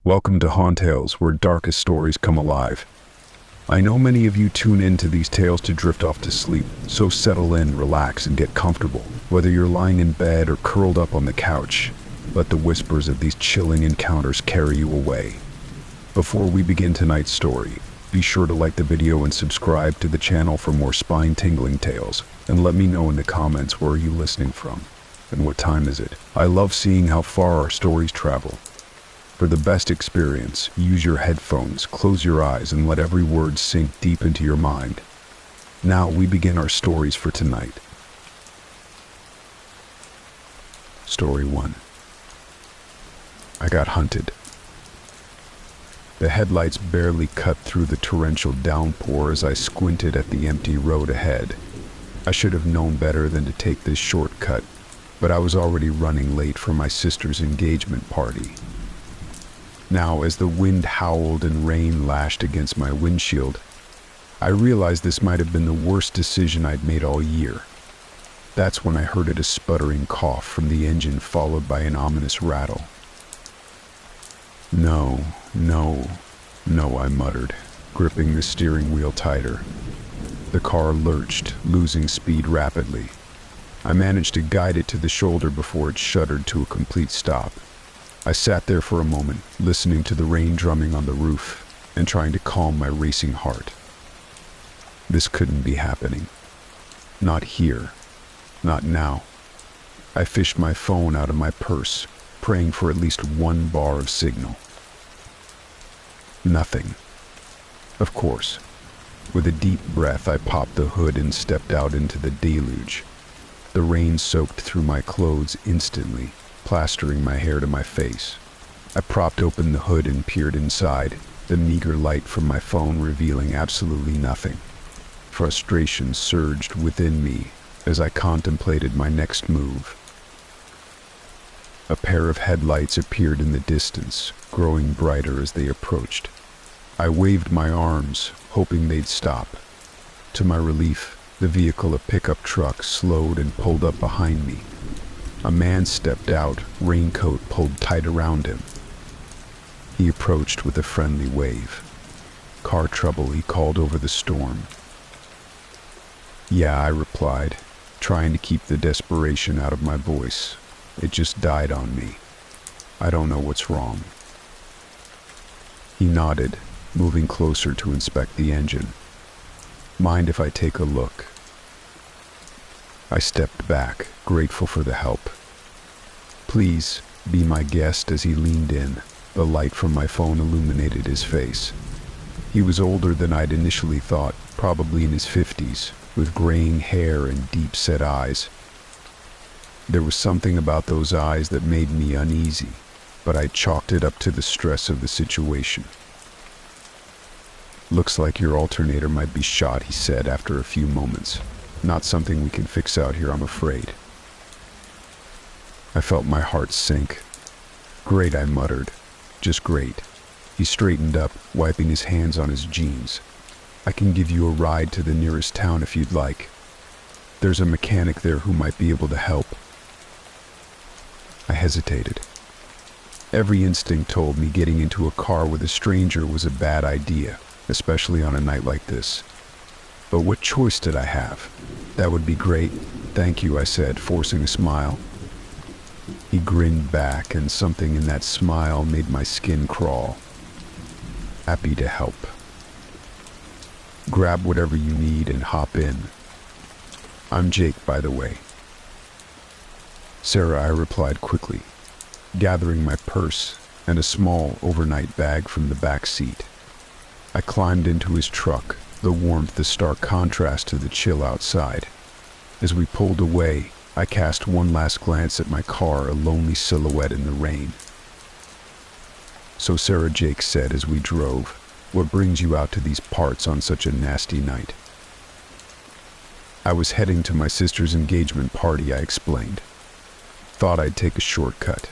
Welcome to Hauntales, where darkest stories come alive. I know many of you tune into these tales to drift off to sleep, so settle in, relax, and get comfortable. Whether you're lying in bed or curled up on the couch, let the whispers of these chilling encounters carry you away. Before we begin tonight's story, be sure to like the video and subscribe to the channel for more spine-tingling tales, and let me know in the comments where are you listening from, and what time is it. I love seeing how far our stories travel. For the best experience, use your headphones, close your eyes, and let every word sink deep into your mind. Now we begin our stories for tonight. Story 1. I got hunted. The headlights barely cut through the torrential downpour as I squinted at the empty road ahead. I should have known better than to take this shortcut, but I was already running late for my sister's engagement party. Now, as the wind howled and rain lashed against my windshield, I realized this might have been the worst decision I'd made all year. That's when I heard a sputtering cough from the engine, followed by an ominous rattle. No, I muttered, gripping the steering wheel tighter. The car lurched, losing speed rapidly. I managed to guide it to the shoulder before it shuddered to a complete stop. I sat there for a moment, listening to the rain drumming on the roof and trying to calm my racing heart. This couldn't be happening. Not here. Not now. I fished my phone out of my purse, praying for at least one bar of signal. Nothing. Of course. With a deep breath, I popped the hood and stepped out into the deluge. The rain soaked through my clothes instantly, plastering my hair to my face. I propped open the hood and peered inside, the meager light from my phone revealing absolutely nothing. Frustration surged within me as I contemplated my next move. A pair of headlights appeared in the distance, growing brighter as they approached. I waved my arms, hoping they'd stop. To my relief, the vehicle, a pickup truck, slowed and pulled up behind me. A man stepped out, raincoat pulled tight around him. He approached with a friendly wave. "Car trouble," he called over the storm. "Yeah," I replied, trying to keep the desperation out of my voice. It just died on me. "I don't know what's wrong." He nodded, moving closer to inspect the engine. "Mind if I take a look?" I stepped back, grateful for the help. "Please, be my guest," as he leaned in. The light from my phone illuminated his face. He was older than I'd initially thought, probably in his 50s, with graying hair and deep-set eyes. There was something about those eyes that made me uneasy, but I chalked it up to the stress of the situation. "Looks like your alternator might be shot," he said after a few moments. "Not something we can fix out here, I'm afraid." I felt my heart sink. "Great," I muttered. "Just great." He straightened up, wiping his hands on his jeans. "I can give you a ride to the nearest town if you'd like. There's a mechanic there who might be able to help." I hesitated. Every instinct told me getting into a car with a stranger was a bad idea, especially on a night like this. But what choice did I have? "That would be great. Thank you," I said, forcing a smile. He grinned back, and something in that smile made my skin crawl. "Happy to help. Grab whatever you need and hop in. I'm Jake, by the way." "Sarah," I replied quickly, gathering my purse and a small overnight bag from the back seat. I climbed into his truck, the warmth a stark contrast to the chill outside. As we pulled away, I cast one last glance at my car, a lonely silhouette in the rain. "So Sarah," Jake said as we drove, "what brings you out to these parts on such a nasty night?" "I was heading to my sister's engagement party," I explained. "Thought I'd take a shortcut.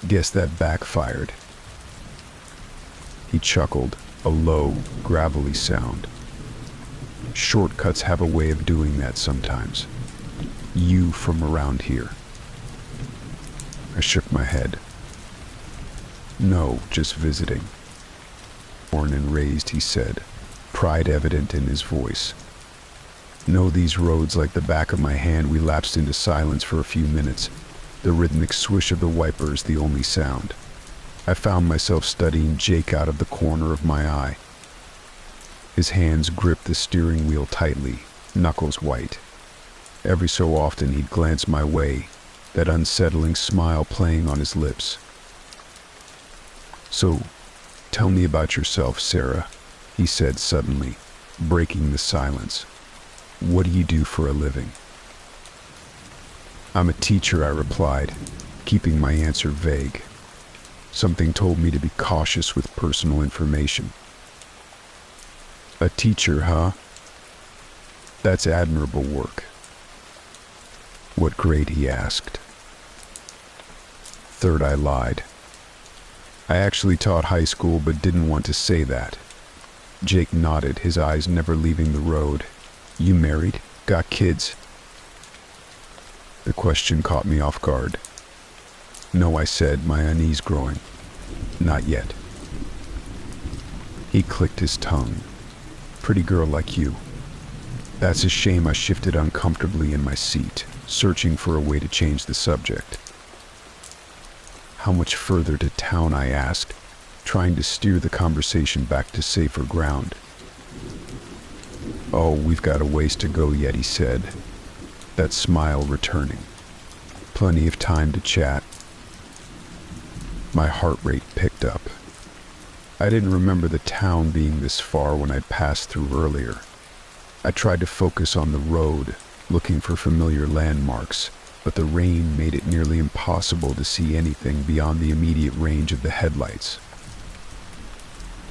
Guess that backfired." He chuckled, a low, gravelly sound. "Shortcuts have a way of doing that sometimes. You from around here?" I shook my head. No, just visiting. Born and raised, he said, pride evident in his voice. Know these roads like the back of my hand. We lapsed into silence for a few minutes, the rhythmic swish of the wipers the only sound. I found myself studying Jake out of the corner of my eye. His hands gripped the steering wheel tightly, knuckles white. Every so often he'd glance my way, that unsettling smile playing on his lips. "So, tell me about yourself, Sarah," he said suddenly, breaking the silence. "What do you do for a living?" "I'm a teacher," I replied, keeping my answer vague. Something told me to be cautious with personal information. "A teacher, huh? That's admirable work." "What grade?" he asked. Third, I lied. I actually taught high school, but didn't want to say that. Jake nodded, his eyes never leaving the road. "You married? Got kids?" The question caught me off guard. "No," I said, my unease growing. "Not yet." He clicked his tongue. "Pretty girl like you." "That's a shame." I shifted uncomfortably in my seat, searching for a way to change the subject. "How much further to town?" I asked, trying to steer the conversation back to safer ground. "Oh, we've got a ways to go yet," he said, that smile returning. "Plenty of time to chat." My heart rate picked up. I didn't remember the town being this far when I'd passed through earlier. I tried to focus on the road, looking for familiar landmarks, but the rain made it nearly impossible to see anything beyond the immediate range of the headlights.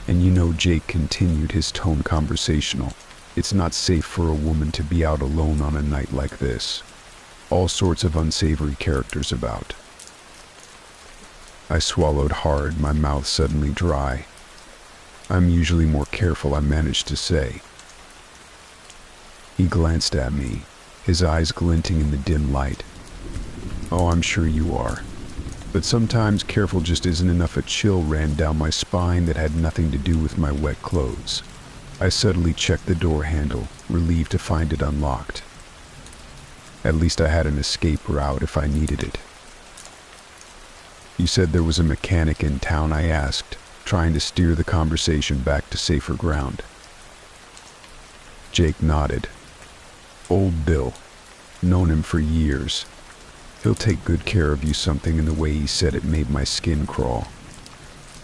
"And you know," Jake continued, his tone conversational, "it's not safe for a woman to be out alone on a night like this. All sorts of unsavory characters about." I swallowed hard, my mouth suddenly dry. "I'm usually more careful," I managed to say. He glanced at me, his eyes glinting in the dim light. "Oh, I'm sure you are. But sometimes careful just isn't enough." A chill ran down my spine that had nothing to do with my wet clothes. I subtly checked the door handle, relieved to find it unlocked. At least I had an escape route if I needed it. "You said there was a mechanic in town?" I asked, trying to steer the conversation back to safer ground. Jake nodded. "Old Bill. Known him for years. He'll take good care of you." Something in the way he said it made my skin crawl.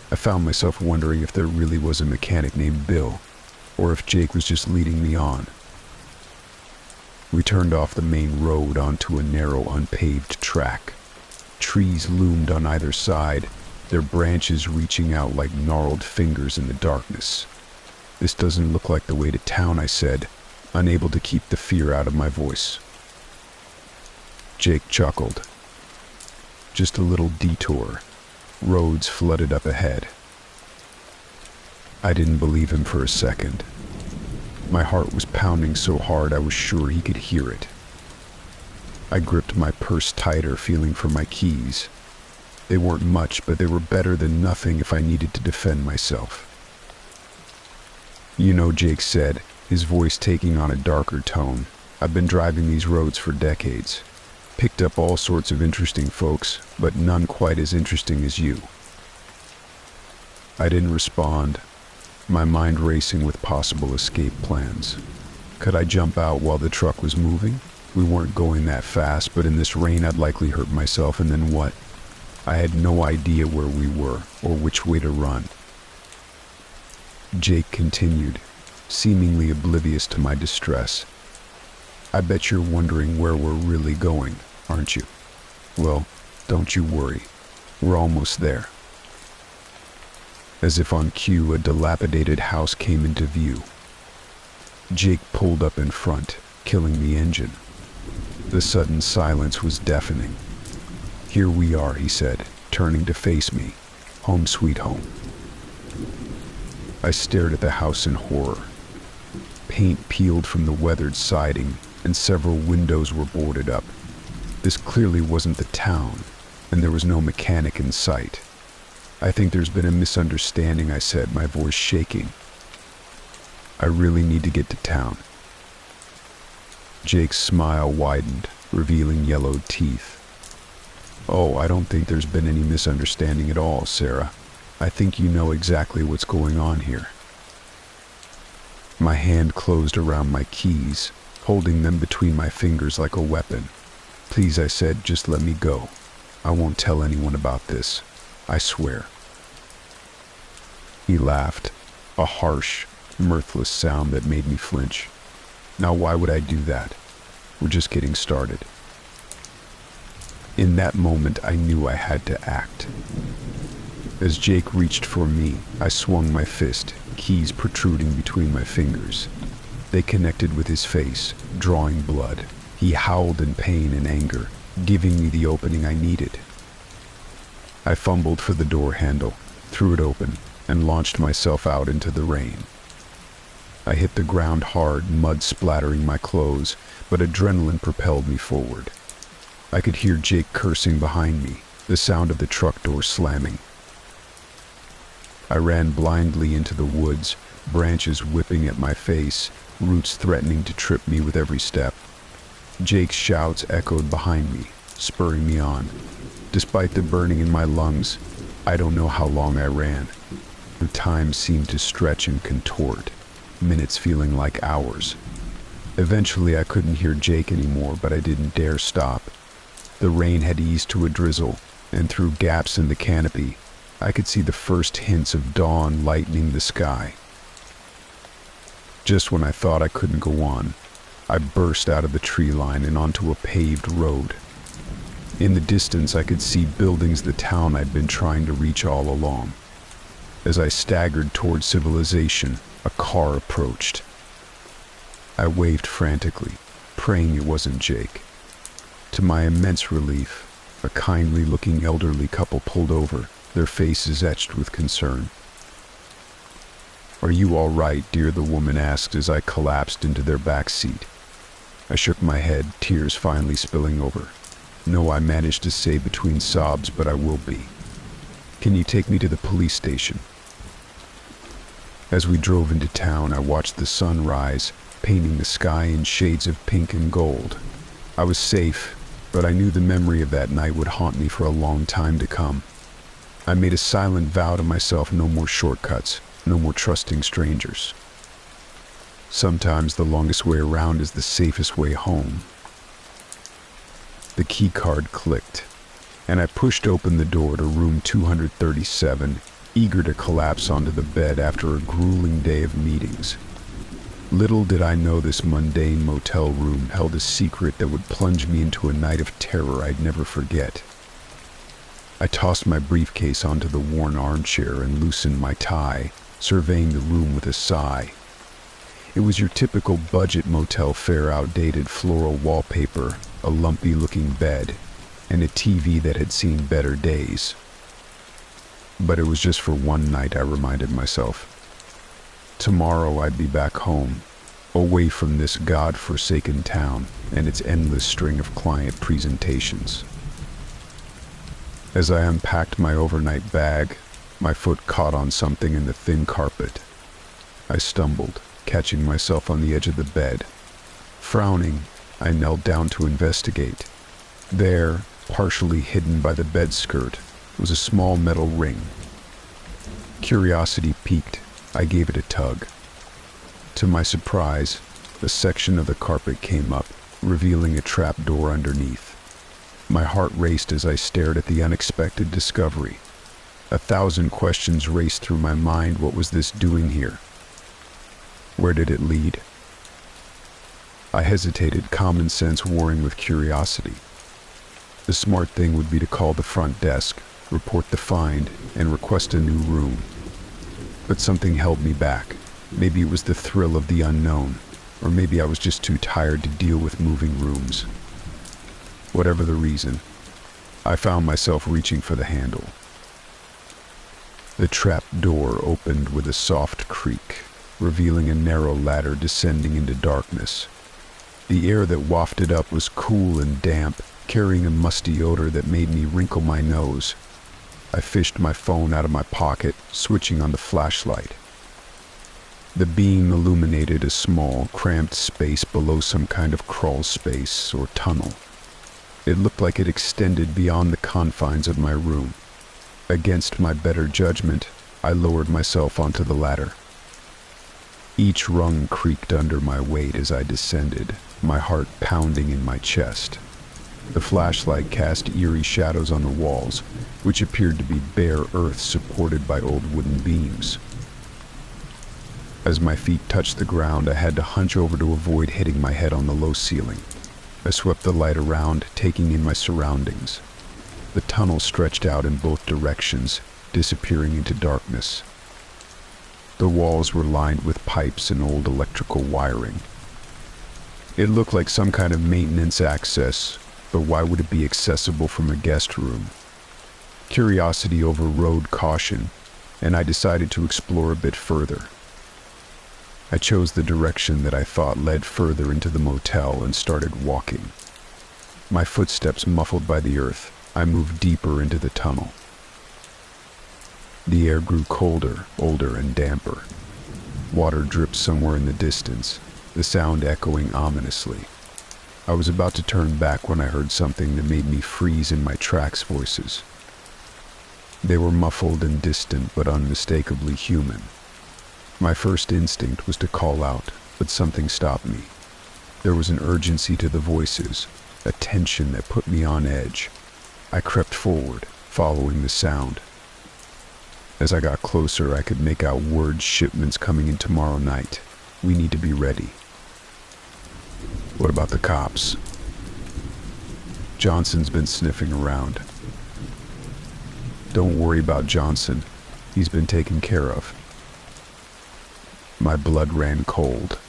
I found myself wondering if there really was a mechanic named Bill, or if Jake was just leading me on. We turned off the main road onto a narrow, unpaved track. Trees loomed on either side, their branches reaching out like gnarled fingers in the darkness. "This doesn't look like the way to town," I said, unable to keep the fear out of my voice. Jake chuckled. "Just a little detour. Roads flooded up ahead." I didn't believe him for a second. My heart was pounding so hard I was sure he could hear it. I gripped my purse tighter, feeling for my keys. They weren't much, but they were better than nothing if I needed to defend myself. "You know," Jake said, his voice taking on a darker tone, "I've been driving these roads for decades. Picked up all sorts of interesting folks, but none quite as interesting as you." I didn't respond, my mind racing with possible escape plans. Could I jump out while the truck was moving? We weren't going that fast, but in this rain I'd likely hurt myself, and then what? I had no idea where we were or which way to run. Jake continued, seemingly oblivious to my distress. "I bet you're wondering where we're really going, aren't you? Well, don't you worry. We're almost there." As if on cue, a dilapidated house came into view. Jake pulled up in front, killing the engine. The sudden silence was deafening. "Here we are," he said, turning to face me. "Home sweet home." I stared at the house in horror. Paint peeled from the weathered siding, and several windows were boarded up. This clearly wasn't the town, and there was no mechanic in sight. "I think there's been a misunderstanding," I said, my voice shaking. "I really need to get to town." Jake's smile widened, revealing yellowed teeth. "Oh, I don't think there's been any misunderstanding at all, Sarah. I think you know exactly what's going on here." My hand closed around my keys, holding them between my fingers like a weapon. "Please," I said, "just let me go. I won't tell anyone about this. I swear." He laughed, a harsh, mirthless sound that made me flinch. "Now why would I do that? We're just getting started." In that moment, I knew I had to act. As Jake reached for me, I swung my fist, keys protruding between my fingers. They connected with his face, drawing blood. He howled in pain and anger, giving me the opening I needed. I fumbled for the door handle, threw it open, and launched myself out into the rain. I hit the ground hard, mud splattering my clothes, but adrenaline propelled me forward. I could hear Jake cursing behind me, the sound of the truck door slamming. I ran blindly into the woods, branches whipping at my face, roots threatening to trip me with every step. Jake's shouts echoed behind me, spurring me on. Despite the burning in my lungs, I don't know how long I ran. The time seemed to stretch and contort, minutes feeling like hours. Eventually I couldn't hear Jake anymore, but I didn't dare stop. The rain had eased to a drizzle, and through gaps in the canopy, I could see the first hints of dawn lightening the sky. Just when I thought I couldn't go on, I burst out of the tree line and onto a paved road. In the distance, I could see buildings the town I'd been trying to reach all along. As I staggered toward civilization, a car approached. I waved frantically, praying it wasn't Jake. To my immense relief, a kindly-looking elderly couple pulled over, their faces etched with concern. "Are you all right, dear?" the woman asked as I collapsed into their back seat. I shook my head, tears finally spilling over. "No," I managed to say between sobs, "but I will be. Can you take me to the police station?" As we drove into town, I watched the sun rise, painting the sky in shades of pink and gold. I was safe, but I knew the memory of that night would haunt me for a long time to come. I made a silent vow to myself: no more shortcuts, no more trusting strangers. Sometimes the longest way around is the safest way home. The key card clicked, and I pushed open the door to room 237, eager to collapse onto the bed after a grueling day of meetings. Little did I know this mundane motel room held a secret that would plunge me into a night of terror I'd never forget. I tossed my briefcase onto the worn armchair and loosened my tie, surveying the room with a sigh. It was your typical budget motel fare: outdated floral wallpaper, a lumpy-looking bed, and a TV that had seen better days. But it was just for one night, I reminded myself. Tomorrow I'd be back home, away from this god-forsaken town and its endless string of client presentations. As I unpacked my overnight bag, my foot caught on something in the thin carpet. I stumbled, catching myself on the edge of the bed. Frowning, I knelt down to investigate. There, partially hidden by the bed skirt, was a small metal ring. Curiosity piqued, I gave it a tug. To my surprise, a section of the carpet came up, revealing a trapdoor underneath. My heart raced as I stared at the unexpected discovery. 1,000 questions raced through my mind. What was this doing here? Where did it lead? I hesitated, common sense warring with curiosity. The smart thing would be to call the front desk, report the find, and request a new room. But something held me back. Maybe it was the thrill of the unknown, or maybe I was just too tired to deal with moving rooms. Whatever the reason, I found myself reaching for the handle. The trap door opened with a soft creak, revealing a narrow ladder descending into darkness. The air that wafted up was cool and damp, carrying a musty odor that made me wrinkle my nose. I fished my phone out of my pocket, switching on the flashlight. The beam illuminated a small, cramped space below some kind of crawl space or tunnel. It looked like it extended beyond the confines of my room. Against my better judgment, I lowered myself onto the ladder. Each rung creaked under my weight as I descended, my heart pounding in my chest. The flashlight cast eerie shadows on the walls, which appeared to be bare earth supported by old wooden beams. As my feet touched the ground, I had to hunch over to avoid hitting my head on the low ceiling. I swept the light around, taking in my surroundings. The tunnel stretched out in both directions, disappearing into darkness. The walls were lined with pipes and old electrical wiring. It looked like some kind of maintenance access, but why would it be accessible from a guest room? Curiosity overrode caution, and I decided to explore a bit further. I chose the direction that I thought led further into the motel and started walking. My footsteps muffled by the earth, I moved deeper into the tunnel. The air grew colder, older, and damper. Water dripped somewhere in the distance, the sound echoing ominously. I was about to turn back when I heard something that made me freeze in my tracks. Voices. They were muffled and distant, but unmistakably human. My first instinct was to call out, but something stopped me. There was an urgency to the voices, a tension that put me on edge. I crept forward, following the sound. As I got closer, I could make out word shipments coming in tomorrow night. We need to be ready. What about the cops? Johnson's been sniffing around. Don't worry about Johnson. He's been taken care of. My blood ran cold.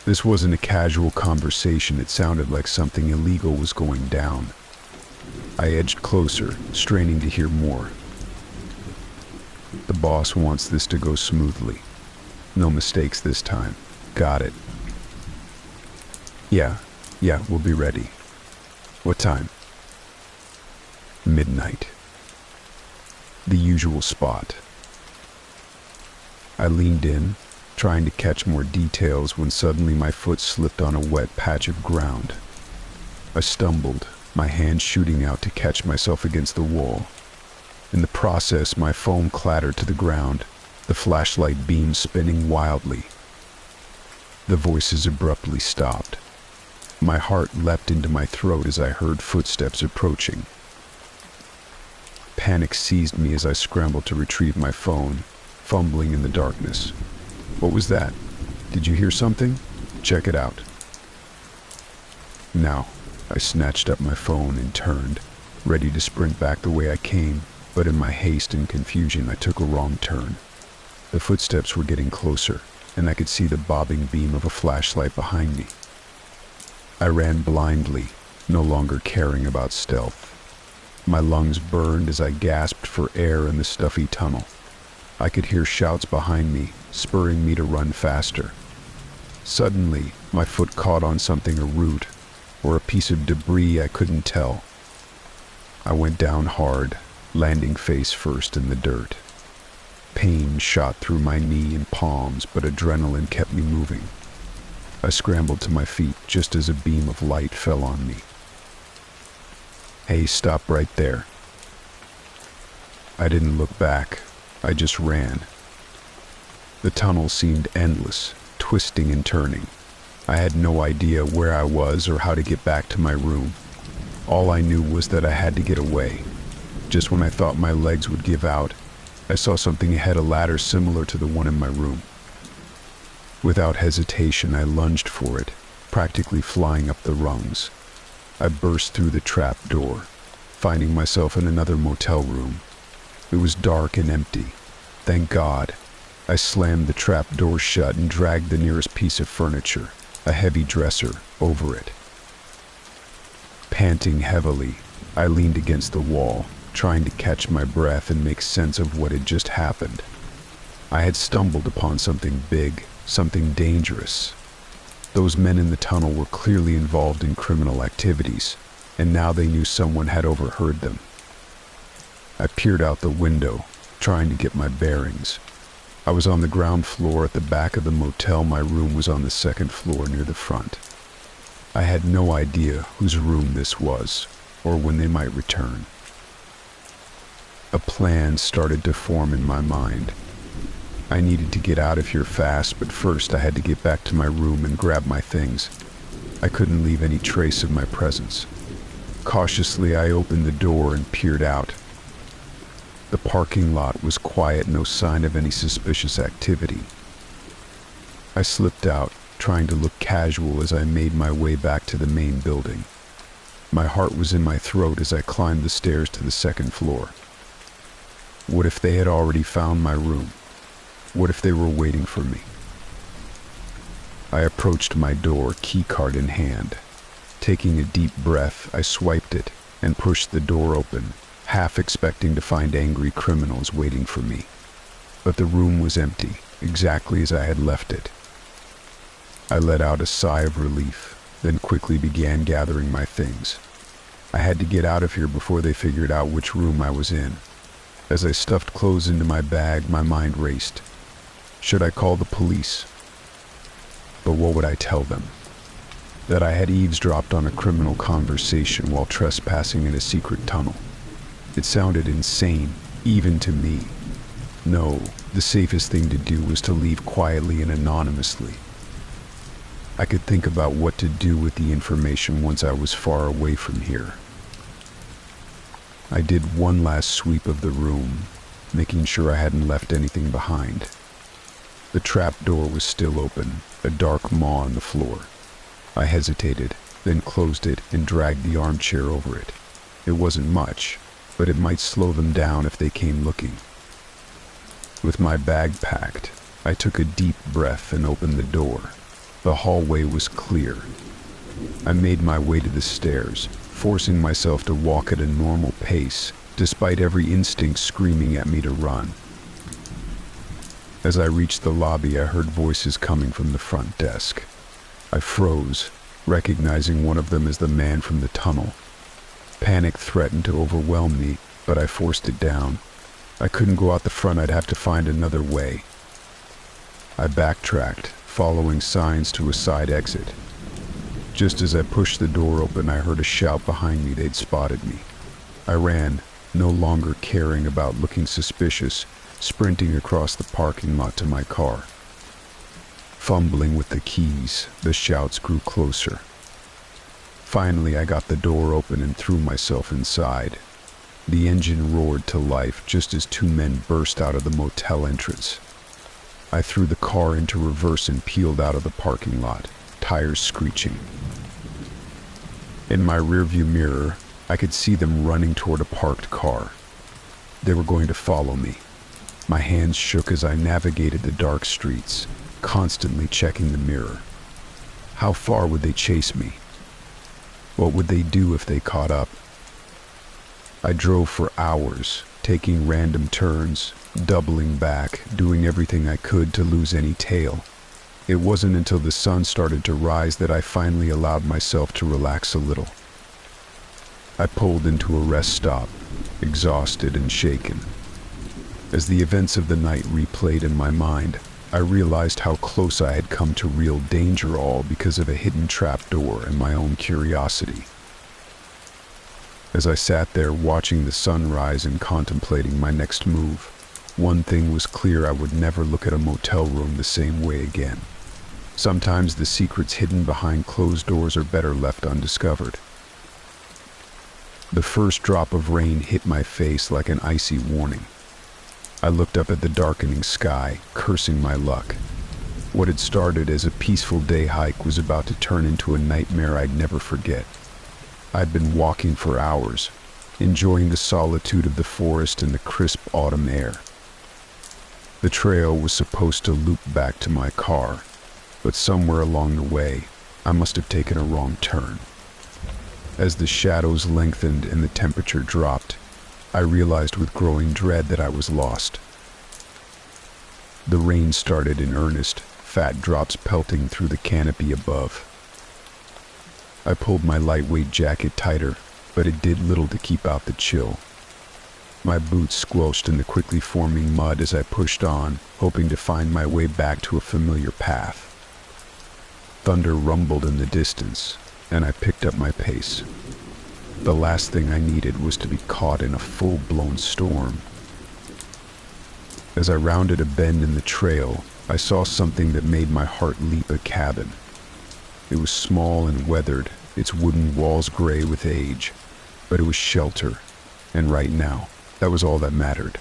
This wasn't a casual conversation. It sounded like something illegal was going down. I edged closer, straining to hear more. The boss wants this to go smoothly. No mistakes this time. Got it. Yeah, we'll be ready. What time? Midnight. The usual spot. I leaned in, trying to catch more details when suddenly my foot slipped on a wet patch of ground. I stumbled, my hand shooting out to catch myself against the wall. In the process, my phone clattered to the ground, the flashlight beam spinning wildly. The voices abruptly stopped. My heart leapt into my throat as I heard footsteps approaching. Panic seized me as I scrambled to retrieve my phone, fumbling in the darkness. What was that? Did you hear something? Check it out. Now, I snatched up my phone and turned, ready to sprint back the way I came, but in my haste and confusion, I took a wrong turn. The footsteps were getting closer, and I could see the bobbing beam of a flashlight behind me. I ran blindly, no longer caring about stealth. My lungs burned as I gasped for air in the stuffy tunnel. I could hear shouts behind me, spurring me to run faster. Suddenly, my foot caught on something, a root, or a piece of debris I couldn't tell. I went down hard, landing face first in the dirt. Pain shot through my knee and palms, but adrenaline kept me moving. I scrambled to my feet just as a beam of light fell on me. Hey, stop right there. I didn't look back. I just ran. The tunnel seemed endless, twisting and turning. I had no idea where I was or how to get back to my room. All I knew was that I had to get away. Just when I thought my legs would give out, I saw something ahead, a ladder similar to the one in my room. Without hesitation, I lunged for it, practically flying up the rungs. I burst through the trap door, finding myself in another motel room. It was dark and empty. Thank God. I slammed the trap door shut and dragged the nearest piece of furniture, a heavy dresser, over it. Panting heavily, I leaned against the wall, trying to catch my breath and make sense of what had just happened. I had stumbled upon something big, something dangerous. Those men in the tunnel were clearly involved in criminal activities, and now they knew someone had overheard them. I peered out the window, trying to get my bearings. I was on the ground floor at the back of the motel. My room was on the second floor near the front. I had no idea whose room this was, or when they might return. A plan started to form in my mind. I needed to get out of here fast, but first I had to get back to my room and grab my things. I couldn't leave any trace of my presence. Cautiously, I opened the door and peered out. The parking lot was quiet, no sign of any suspicious activity. I slipped out, trying to look casual as I made my way back to the main building. My heart was in my throat as I climbed the stairs to the second floor. What if they had already found my room? What if they were waiting for me? I approached my door, keycard in hand. Taking a deep breath, I swiped it and pushed the door open, half expecting to find angry criminals waiting for me. But the room was empty, exactly as I had left it. I let out a sigh of relief, then quickly began gathering my things. I had to get out of here before they figured out which room I was in. As I stuffed clothes into my bag, my mind raced. Should I call the police? But what would I tell them? That I had eavesdropped on a criminal conversation while trespassing in a secret tunnel. It sounded insane, even to me. No, the safest thing to do was to leave quietly and anonymously. I could think about what to do with the information once I was far away from here. I did one last sweep of the room, making sure I hadn't left anything behind. The trap door was still open, a dark maw on the floor. I hesitated, then closed it and dragged the armchair over it. It wasn't much, but it might slow them down if they came looking. With my bag packed, I took a deep breath and opened the door. The hallway was clear. I made my way to the stairs, forcing myself to walk at a normal pace, despite every instinct screaming at me to run. As I reached the lobby, I heard voices coming from the front desk. I froze, recognizing one of them as the man from the tunnel. Panic threatened to overwhelm me, but I forced it down. I couldn't go out the front. I'd have to find another way. I backtracked, following signs to a side exit. Just as I pushed the door open, I heard a shout behind me. They'd spotted me. I ran, no longer caring about looking suspicious, sprinting across the parking lot to my car. Fumbling with the keys, the shouts grew closer. Finally, I got the door open and threw myself inside. The engine roared to life just as two men burst out of the motel entrance. I threw the car into reverse and peeled out of the parking lot, tires screeching. In my rearview mirror, I could see them running toward a parked car. They were going to follow me. My hands shook as I navigated the dark streets, constantly checking the mirror. How far would they chase me? What would they do if they caught up? I drove for hours, taking random turns, doubling back, doing everything I could to lose any tail. It wasn't until the sun started to rise that I finally allowed myself to relax a little. I pulled into a rest stop, exhausted and shaken. As the events of the night replayed in my mind, I realized how close I had come to real danger, all because of a hidden trapdoor and my own curiosity. As I sat there watching the sun rise and contemplating my next move, one thing was clear: I would never look at a motel room the same way again. Sometimes the secrets hidden behind closed doors are better left undiscovered. The first drop of rain hit my face like an icy warning. I looked up at the darkening sky, cursing my luck. What had started as a peaceful day hike was about to turn into a nightmare I'd never forget. I'd been walking for hours, enjoying the solitude of the forest and the crisp autumn air. The trail was supposed to loop back to my car, but somewhere along the way, I must have taken a wrong turn. As the shadows lengthened and the temperature dropped, I realized with growing dread that I was lost. The rain started in earnest, fat drops pelting through the canopy above. I pulled my lightweight jacket tighter, but it did little to keep out the chill. My boots squelched in the quickly forming mud as I pushed on, hoping to find my way back to a familiar path. Thunder rumbled in the distance, and I picked up my pace. The last thing I needed was to be caught in a full-blown storm. As I rounded a bend in the trail, I saw something that made my heart leap. A cabin. It was small and weathered, its wooden walls gray with age, but it was shelter, and right now, that was all that mattered.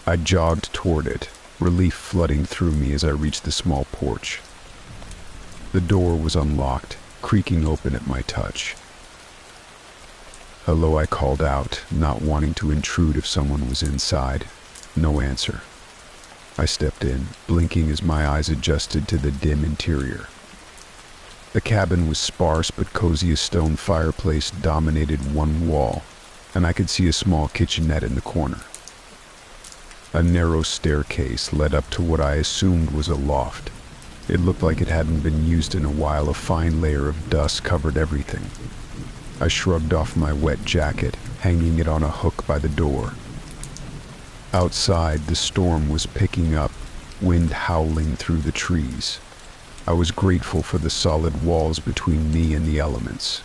I jogged toward it, relief flooding through me as I reached the small porch. The door was unlocked, creaking open at my touch. "Hello," I called out, not wanting to intrude if someone was inside. No answer. I stepped in, blinking as my eyes adjusted to the dim interior. The cabin was sparse but cozy. A stone fireplace dominated one wall, and I could see a small kitchenette in the corner. A narrow staircase led up to what I assumed was a loft. It looked like it hadn't been used in a while. A fine layer of dust covered everything. I shrugged off my wet jacket, hanging it on a hook by the door. Outside, the storm was picking up, wind howling through the trees. I was grateful for the solid walls between me and the elements.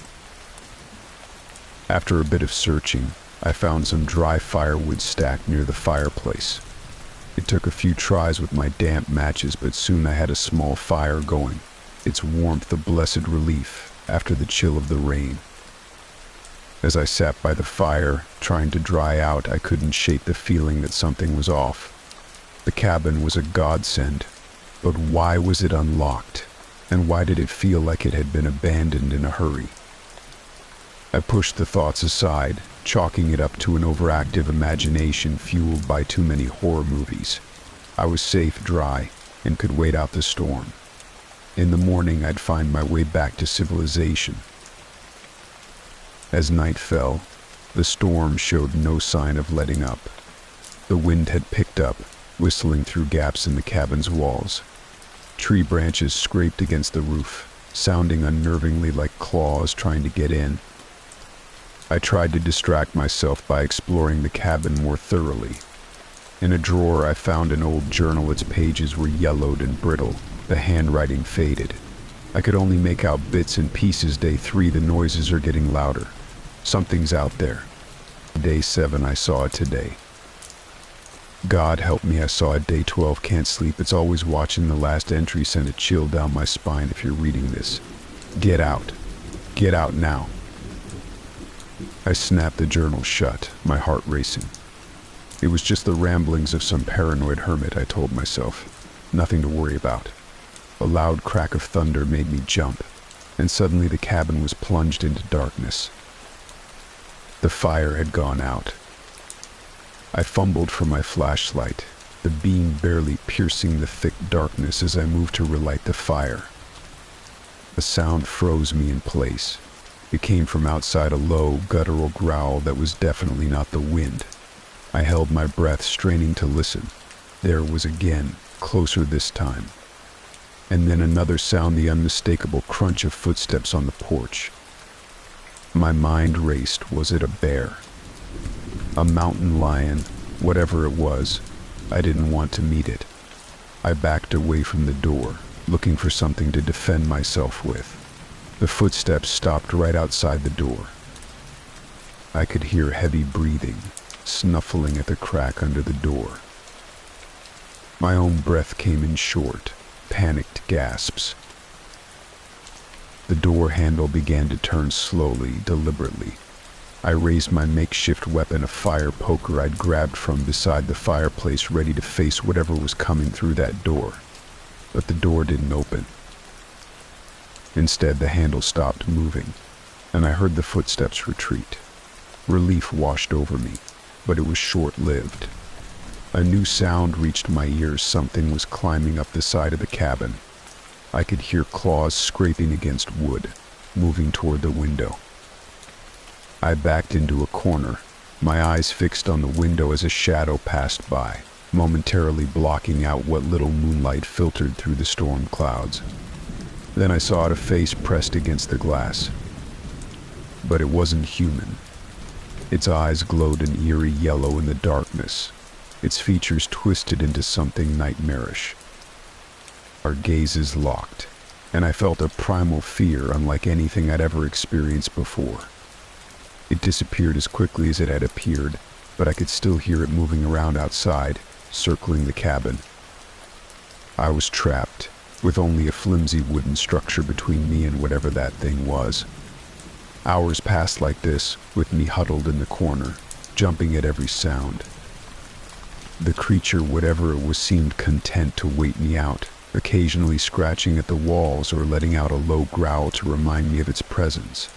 After a bit of searching, I found some dry firewood stacked near the fireplace. It took a few tries with my damp matches, but soon I had a small fire going, its warmth a blessed relief after the chill of the rain. As I sat by the fire, trying to dry out, I couldn't shake the feeling that something was off. The cabin was a godsend, but why was it unlocked? And why did it feel like it had been abandoned in a hurry? I pushed the thoughts aside, chalking it up to an overactive imagination fueled by too many horror movies. I was safe, dry, and could wait out the storm. In the morning, I'd find my way back to civilization. As night fell, the storm showed no sign of letting up. The wind had picked up, whistling through gaps in the cabin's walls. Tree branches scraped against the roof, sounding unnervingly like claws trying to get in. I tried to distract myself by exploring the cabin more thoroughly. In a drawer, I found an old journal. Its pages were yellowed and brittle, the handwriting faded. I could only make out bits and pieces. Day 3, the noises are getting louder. Something's out there. Day 7, I saw it today. God help me, I saw it. Day 12, can't sleep. It's always watching. The last entry sent a chill down my spine. If you're reading this, get out. Get out now. I snapped the journal shut, my heart racing. It was just the ramblings of some paranoid hermit, I told myself. Nothing to worry about. A loud crack of thunder made me jump, and suddenly the cabin was plunged into darkness. The fire had gone out. I fumbled for my flashlight, the beam barely piercing the thick darkness as I moved to relight the fire. A sound froze me in place. It came from outside, a low, guttural growl that was definitely not the wind. I held my breath, straining to listen. There it was again, closer this time. And then another sound, the unmistakable crunch of footsteps on the porch. My mind raced. Was it a bear? A mountain lion? Whatever it was, I didn't want to meet it. I backed away from the door, looking for something to defend myself with. The footsteps stopped right outside the door. I could hear heavy breathing, snuffling at the crack under the door. My own breath came in short, panicked gasps. The door handle began to turn slowly, deliberately. I raised my makeshift weapon, a fire poker I'd grabbed from beside the fireplace, ready to face whatever was coming through that door. But the door didn't open. Instead, the handle stopped moving, and I heard the footsteps retreat. Relief washed over me, but it was short-lived. A new sound reached my ears. Something was climbing up the side of the cabin. I could hear claws scraping against wood, moving toward the window. I backed into a corner, my eyes fixed on the window as a shadow passed by, momentarily blocking out what little moonlight filtered through the storm clouds. Then I saw a face pressed against the glass. But it wasn't human. Its eyes glowed an eerie yellow in the darkness, its features twisted into something nightmarish. Our gazes locked, and I felt a primal fear unlike anything I'd ever experienced before. It disappeared as quickly as it had appeared, but I could still hear it moving around outside, circling the cabin. I was trapped, with only a flimsy wooden structure between me and whatever that thing was. Hours passed like this, with me huddled in the corner, jumping at every sound. The creature, whatever it was, seemed content to wait me out, occasionally scratching at the walls or letting out a low growl to remind me of its presence.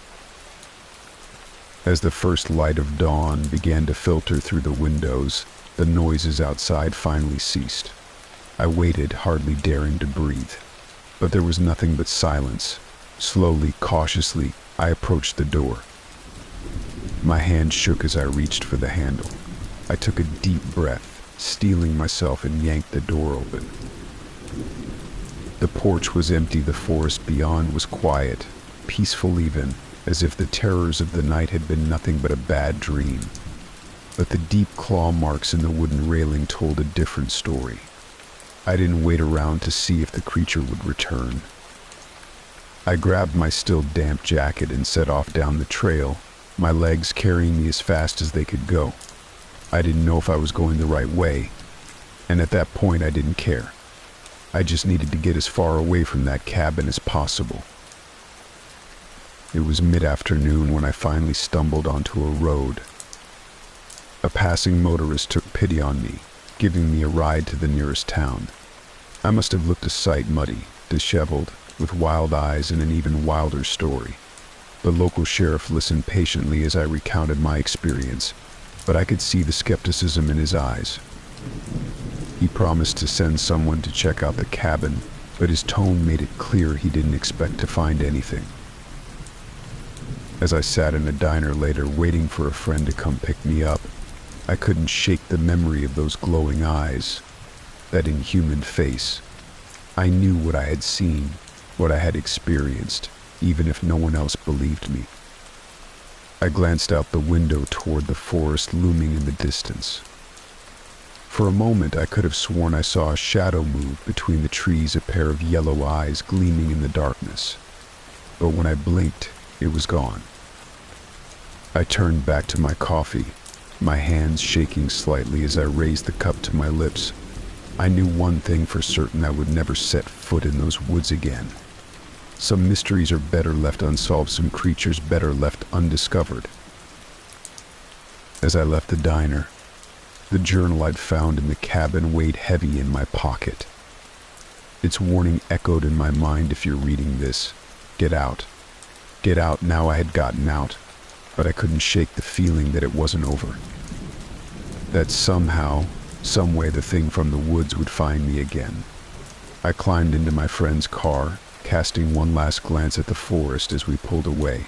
As the first light of dawn began to filter through the windows, the noises outside finally ceased. I waited, hardly daring to breathe, but there was nothing but silence. Slowly, cautiously, I approached the door. My hand shook as I reached for the handle. I took a deep breath, steeling myself, and yanked the door open. The porch was empty, the forest beyond was quiet, peaceful even, as if the terrors of the night had been nothing but a bad dream. But the deep claw marks in the wooden railing told a different story. I didn't wait around to see if the creature would return. I grabbed my still damp jacket and set off down the trail, my legs carrying me as fast as they could go. I didn't know if I was going the right way, and at that point I didn't care. I just needed to get as far away from that cabin as possible. It was mid-afternoon when I finally stumbled onto a road. A passing motorist took pity on me, giving me a ride to the nearest town. I must have looked a sight muddy, disheveled, with wild eyes and an even wilder story. The local sheriff listened patiently as I recounted my experience, but I could see the skepticism in his eyes. He promised to send someone to check out the cabin, but his tone made it clear he didn't expect to find anything. As I sat in a diner later waiting for a friend to come pick me up, I couldn't shake the memory of those glowing eyes, that inhuman face. I knew what I had seen, what I had experienced, even if no one else believed me. I glanced out the window toward the forest looming in the distance. For a moment I could have sworn I saw a shadow move between the trees, a pair of yellow eyes gleaming in the darkness. But when I blinked, it was gone. I turned back to my coffee, my hands shaking slightly as I raised the cup to my lips. I knew one thing for certain: I would never set foot in those woods again. Some mysteries are better left unsolved, some creatures better left undiscovered. As I left the diner, the journal I'd found in the cabin weighed heavy in my pocket. Its warning echoed in my mind: if you're reading this, get out. Get out. Now I had gotten out, but I couldn't shake the feeling that it wasn't over. That somehow, some way, the thing from the woods would find me again. I climbed into my friend's car, casting one last glance at the forest as we pulled away.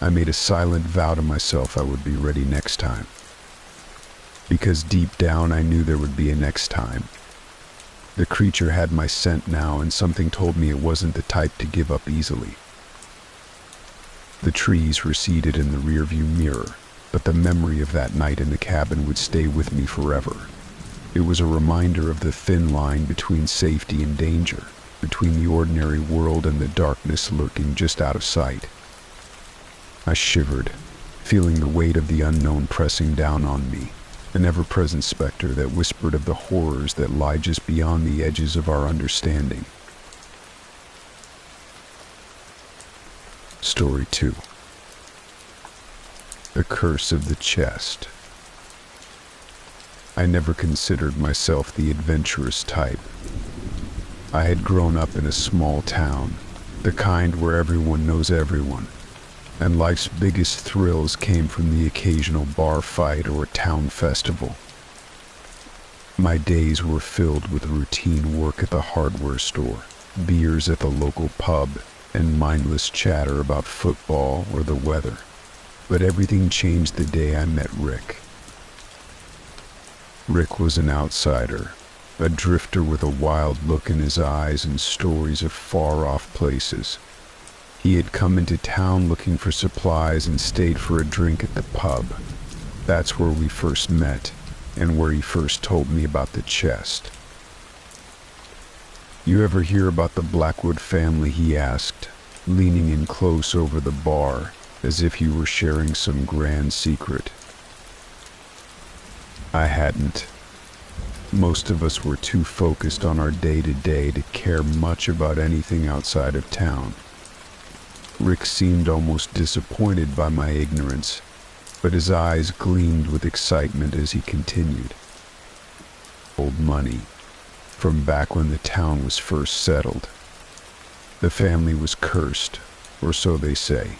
I made a silent vow to myself I would be ready next time. Because deep down I knew there would be a next time. The creature had my scent now, and something told me it wasn't the type to give up easily. The trees receded in the rearview mirror, but the memory of that night in the cabin would stay with me forever. It was a reminder of the thin line between safety and danger, between the ordinary world and the darkness lurking just out of sight. I shivered, feeling the weight of the unknown pressing down on me, an ever-present specter that whispered of the horrors that lie just beyond the edges of our understanding. Story 2. The Curse of the Chest. I never considered myself the adventurous type. I had grown up in a small town, the kind where everyone knows everyone, and life's biggest thrills came from the occasional bar fight or a town festival. My days were filled with routine work at the hardware store, beers at the local pub, and mindless chatter about football or the weather. But everything changed the day I met Rick. Rick was an outsider, a drifter with a wild look in his eyes and stories of far-off places. He had come into town looking for supplies and stayed for a drink at the pub. That's where we first met, and where he first told me about the chest. "You ever hear about the Blackwood family?" he asked, leaning in close over the bar, as if he were sharing some grand secret. I hadn't. Most of us were too focused on our day-to-day to care much about anything outside of town. Rick seemed almost disappointed by my ignorance, but his eyes gleamed with excitement as he continued. Old money, from back when the town was first settled. The family was cursed, or so they say.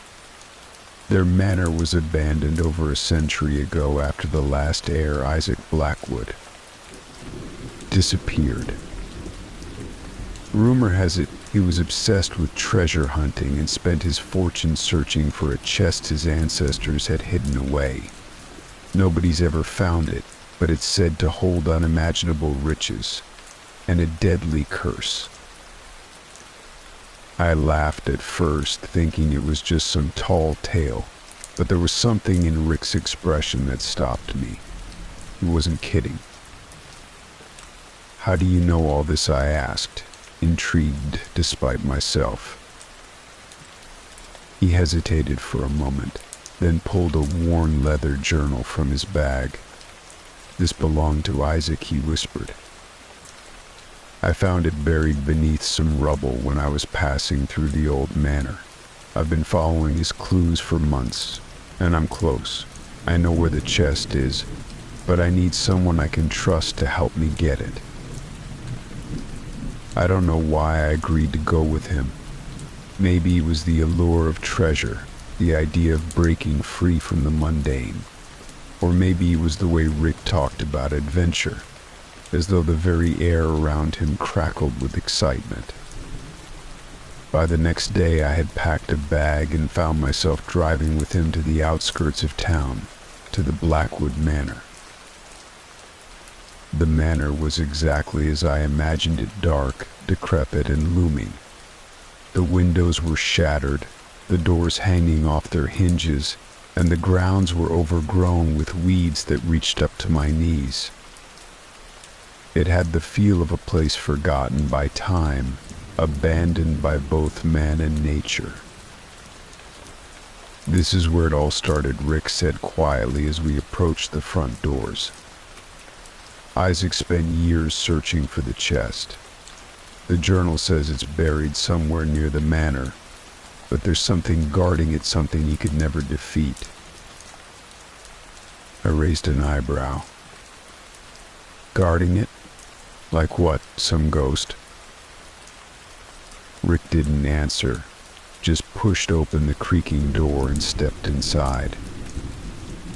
Their manor was abandoned over a century ago after the last heir, Isaac Blackwood, disappeared. Rumor has it he was obsessed with treasure hunting and spent his fortune searching for a chest his ancestors had hidden away. Nobody's ever found it, but it's said to hold unimaginable riches and a deadly curse. I laughed at first, thinking it was just some tall tale, but there was something in Rick's expression that stopped me. He wasn't kidding. "How do you know all this?" I asked, intrigued despite myself. He hesitated for a moment, then pulled a worn leather journal from his bag. "This belonged to Isaac," he whispered. "I found it buried beneath some rubble when I was passing through the old manor. I've been following his clues for months, and I'm close. I know where the chest is, but I need someone I can trust to help me get it." I don't know why I agreed to go with him. Maybe it was the allure of treasure, the idea of breaking free from the mundane. Or maybe it was the way Rick talked about adventure, as though the very air around him crackled with excitement. By the next day I had packed a bag and found myself driving with him to the outskirts of town, to the Blackwood Manor. The manor was exactly as I imagined it: dark, decrepit, and looming. The windows were shattered, the doors hanging off their hinges, and the grounds were overgrown with weeds that reached up to my knees. It had the feel of a place forgotten by time, abandoned by both man and nature. "This is where it all started," Rick said quietly as we approached the front doors. "Isaac spent years searching for the chest. The journal says it's buried somewhere near the manor, but there's something guarding it, something he could never defeat." I raised an eyebrow. "Guarding it? Like what? Some ghost?" Rick didn't answer, just pushed open the creaking door and stepped inside.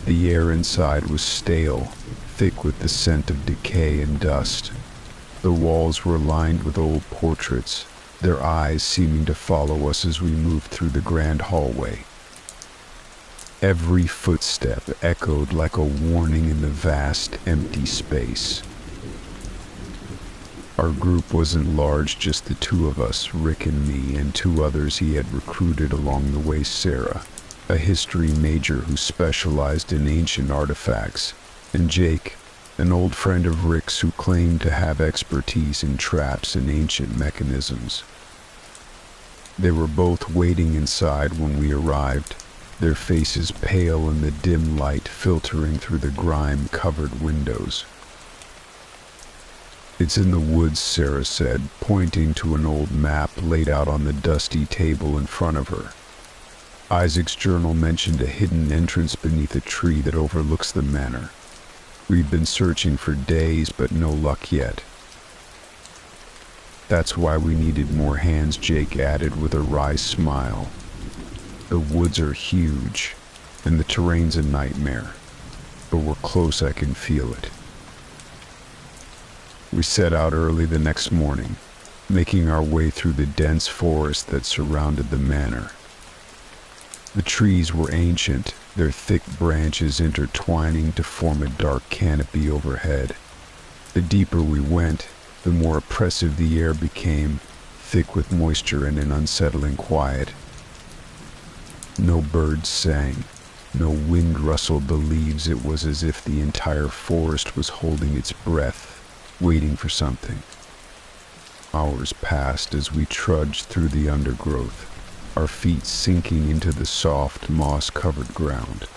The air inside was stale, thick with the scent of decay and dust. The walls were lined with old portraits, their eyes seeming to follow us as we moved through the grand hallway. Every footstep echoed like a warning in the vast, empty space. Our group wasn't large, just the two of us, Rick and me, and two others he had recruited along the way: Sarah, a history major who specialized in ancient artifacts, and Jake, an old friend of Rick's who claimed to have expertise in traps and ancient mechanisms. They were both waiting inside when we arrived, their faces pale in the dim light filtering through the grime-covered windows. "It's in the woods," Sarah said, pointing to an old map laid out on the dusty table in front of her. Isaac's journal mentioned a hidden entrance beneath a tree that overlooks the manor. We'd been searching for days, but no luck yet. "That's why we needed more hands," Jake added with a wry smile. "The woods are huge, and the terrain's a nightmare, but we're close, I can feel it." We set out early the next morning, making our way through the dense forest that surrounded the manor. The trees were ancient, their thick branches intertwining to form a dark canopy overhead. The deeper we went, the more oppressive the air became, thick with moisture and an unsettling quiet. No birds sang, no wind rustled the leaves. It was as if the entire forest was holding its breath, waiting for something. Hours passed as we trudged through the undergrowth, our feet sinking into the soft, moss-covered ground.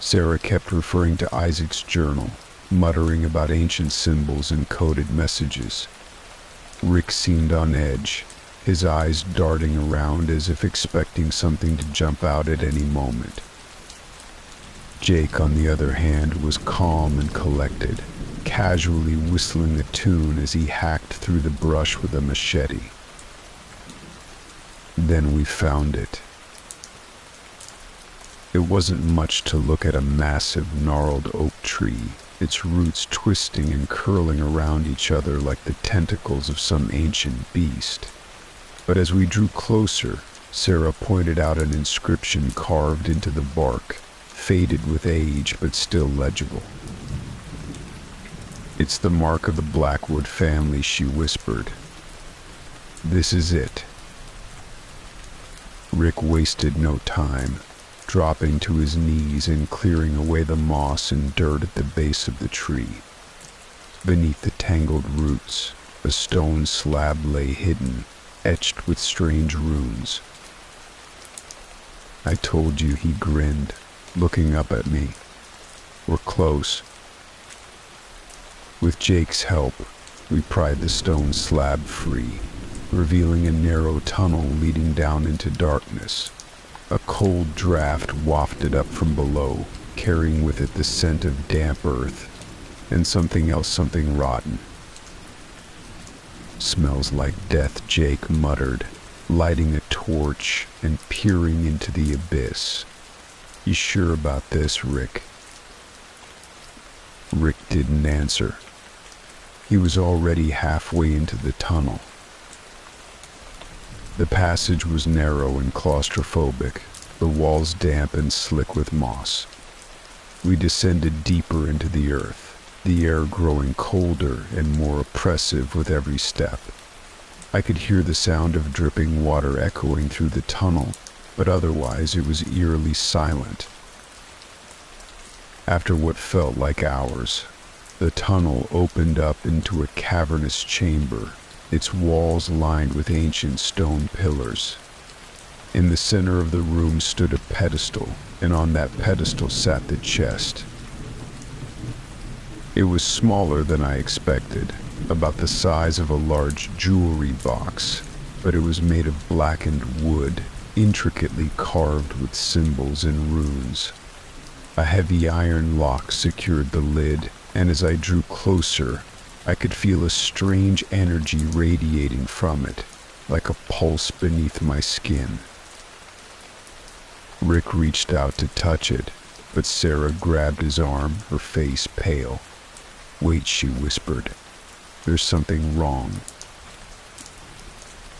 Sarah kept referring to Isaac's journal, muttering about ancient symbols and coded messages. Rick seemed on edge, his eyes darting around as if expecting something to jump out at any moment. Jake, on the other hand, was calm and collected, casually whistling a tune as he hacked through the brush with a machete. Then we found it. It wasn't much to look at: a massive, gnarled oak tree, its roots twisting and curling around each other like the tentacles of some ancient beast. But as we drew closer, Sarah pointed out an inscription carved into the bark, faded with age but still legible. "It's the mark of the Blackwood family," she whispered. "This is it." Rick wasted no time, dropping to his knees and clearing away the moss and dirt at the base of the tree. Beneath the tangled roots, a stone slab lay hidden, etched with strange runes. "I told you," he grinned, looking up at me. "We're close." With Jake's help, we pried the stone slab free, revealing a narrow tunnel leading down into darkness. A cold draft wafted up from below, carrying with it the scent of damp earth and something else, something rotten. "Smells like death," Jake muttered, lighting a torch and peering into the abyss. "You sure about this, Rick?" Rick didn't answer. He was already halfway into the tunnel. The passage was narrow and claustrophobic, the walls damp and slick with moss. We descended deeper into the earth, the air growing colder and more oppressive with every step. I could hear the sound of dripping water echoing through the tunnel, but otherwise it was eerily silent. After what felt like hours, the tunnel opened up into a cavernous chamber, its walls lined with ancient stone pillars. In the center of the room stood a pedestal, and on that pedestal sat the chest. It was smaller than I expected, about the size of a large jewelry box, but it was made of blackened wood, intricately carved with symbols and runes. A heavy iron lock secured the lid, and as I drew closer, I could feel a strange energy radiating from it, like a pulse beneath my skin. Rick reached out to touch it, but Sarah grabbed his arm, her face pale. "Wait," she whispered. "There's something wrong."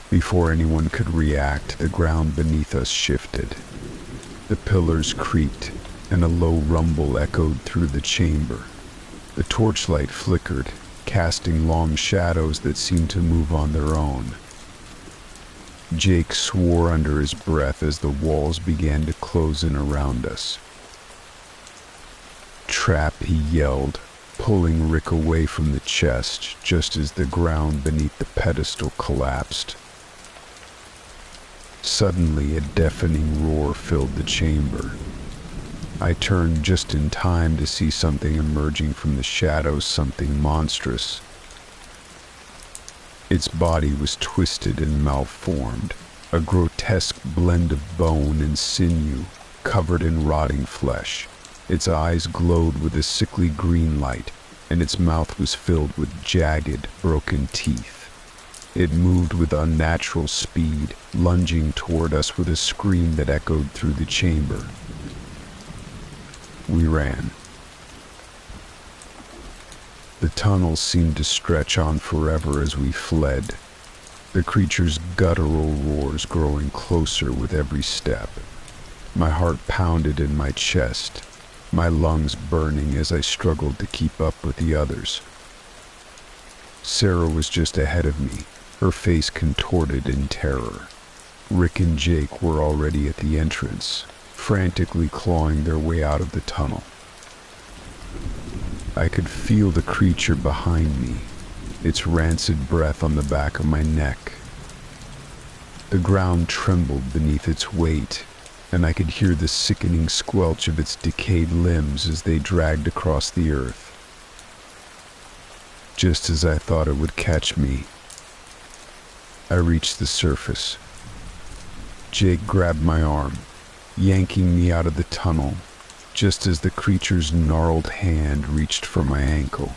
Before anyone could react, the ground beneath us shifted. The pillars creaked, and a low rumble echoed through the chamber. The torchlight flickered, casting long shadows that seemed to move on their own. Jake swore under his breath as the walls began to close in around us. "Trap," he yelled, pulling Rick away from the chest just as the ground beneath the pedestal collapsed. Suddenly, a deafening roar filled the chamber. I turned just in time to see something emerging from the shadows, something monstrous. Its body was twisted and malformed, a grotesque blend of bone and sinew, covered in rotting flesh. Its eyes glowed with a sickly green light, and its mouth was filled with jagged, broken teeth. It moved with unnatural speed, lunging toward us with a scream that echoed through the chamber. We ran. The tunnel seemed to stretch on forever as we fled, the creature's guttural roars growing closer with every step. My heart pounded in my chest, my lungs burning as I struggled to keep up with the others. Sarah was just ahead of me, her face contorted in terror. Rick and Jake were already at the entrance, frantically clawing their way out of the tunnel. I could feel the creature behind me, its rancid breath on the back of my neck. The ground trembled beneath its weight, and I could hear the sickening squelch of its decayed limbs as they dragged across the earth. Just as I thought it would catch me, I reached the surface. Jake grabbed my arm, yanking me out of the tunnel, just as the creature's gnarled hand reached for my ankle.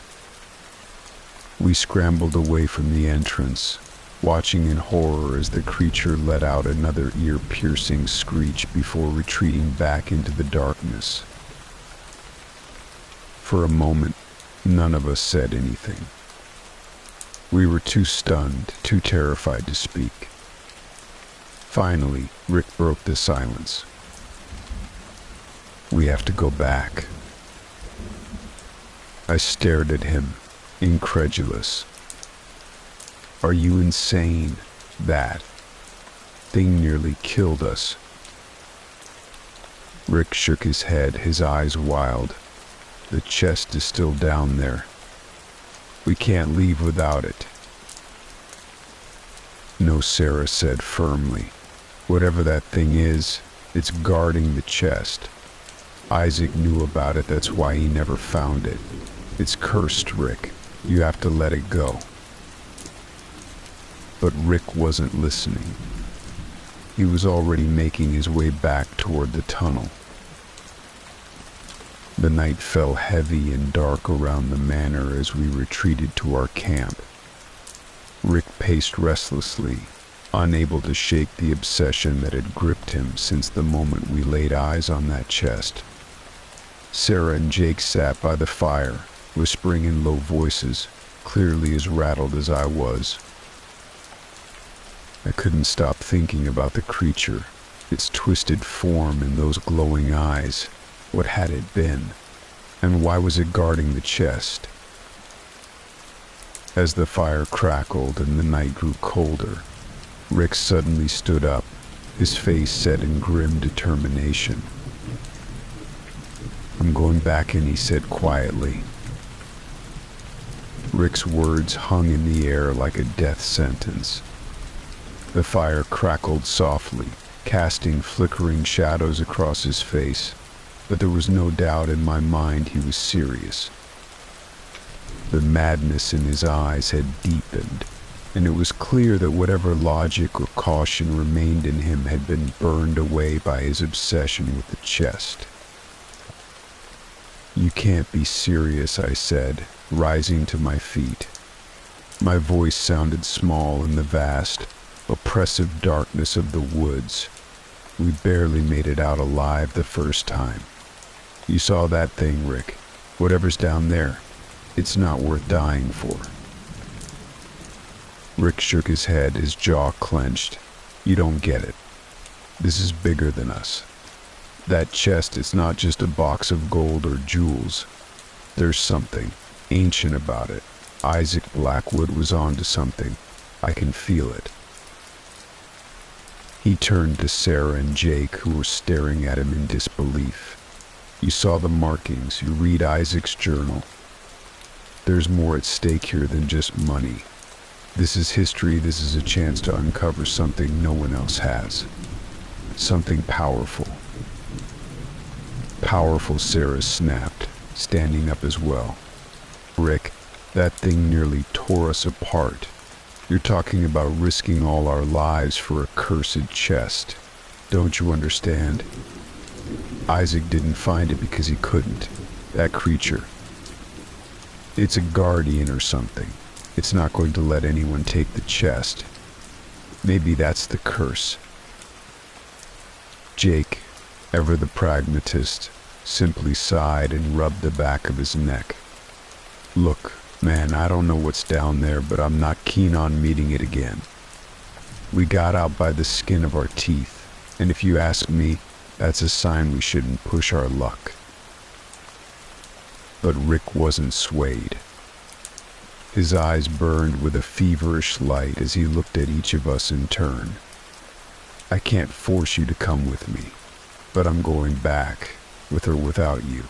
We scrambled away from the entrance, watching in horror as the creature let out another ear-piercing screech before retreating back into the darkness. For a moment, none of us said anything. We were too stunned, too terrified to speak. Finally, Rick broke the silence. "We have to go back." I stared at him, incredulous. "Are you insane? That thing nearly killed us." Rick shook his head, his eyes wild. "The chest is still down there. We can't leave without it." "No," Sarah said firmly. "Whatever that thing is, it's guarding the chest. Isaac knew about it, that's why he never found it. It's cursed, Rick. You have to let it go." But Rick wasn't listening. He was already making his way back toward the tunnel. The night fell heavy and dark around the manor as we retreated to our camp. Rick paced restlessly, unable to shake the obsession that had gripped him since the moment we laid eyes on that chest. Sarah and Jake sat by the fire, whispering in low voices, clearly as rattled as I was. I couldn't stop thinking about the creature, its twisted form and those glowing eyes. What had it been? And why was it guarding the chest? As the fire crackled and the night grew colder, Rick suddenly stood up, his face set in grim determination. "I'm going back in," he said quietly. Rick's words hung in the air like a death sentence. The fire crackled softly, casting flickering shadows across his face, but there was no doubt in my mind he was serious. The madness in his eyes had deepened, and it was clear that whatever logic or caution remained in him had been burned away by his obsession with the chest. "You can't be serious," I said, rising to my feet. My voice sounded small in the vast, oppressive darkness of the woods. We barely made it out alive the first time. "You saw that thing, Rick. Whatever's down there, it's not worth dying for." Rick shook his head, his jaw clenched. "You don't get it. This is bigger than us. That chest is not just a box of gold or jewels. There's something ancient about it. Isaac Blackwood was onto something. I can feel it." He turned to Sarah and Jake, who were staring at him in disbelief. "You saw the markings. You read Isaac's journal. There's more at stake here than just money. This is history. This is a chance to uncover something no one else has. Something powerful." "Powerful," Sarah snapped, standing up as well. "Rick, that thing nearly tore us apart. You're talking about risking all our lives for a cursed chest. Don't you understand? Isaac didn't find it because he couldn't. That creature. It's a guardian or something. It's not going to let anyone take the chest. Maybe that's the curse." Jake, ever the pragmatist, simply sighed and rubbed the back of his neck. "Look, man, I don't know what's down there, but I'm not keen on meeting it again. We got out by the skin of our teeth, and if you ask me, that's a sign we shouldn't push our luck." But Rick wasn't swayed. His eyes burned with a feverish light as he looked at each of us in turn. I can't force you to come with me, but I'm going back, with or without you."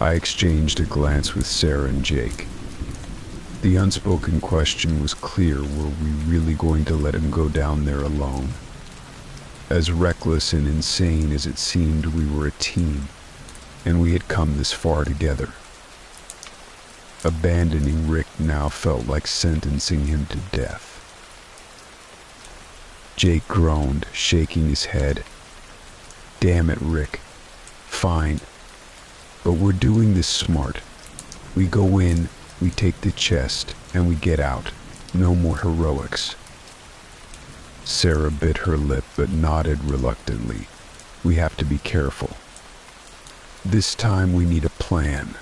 I exchanged a glance with Sarah and Jake. The unspoken question was clear: were we really going to let him go down there alone? As reckless and insane as it seemed, we were a team, and we had come this far together. Abandoning Rick now felt like sentencing him to death. Jake groaned, shaking his head. "Damn it, Rick. Fine. But we're doing this smart. We go in, we take the chest, and we get out. No more heroics." Sarah bit her lip but nodded reluctantly. "We have to be careful. This time we need a plan."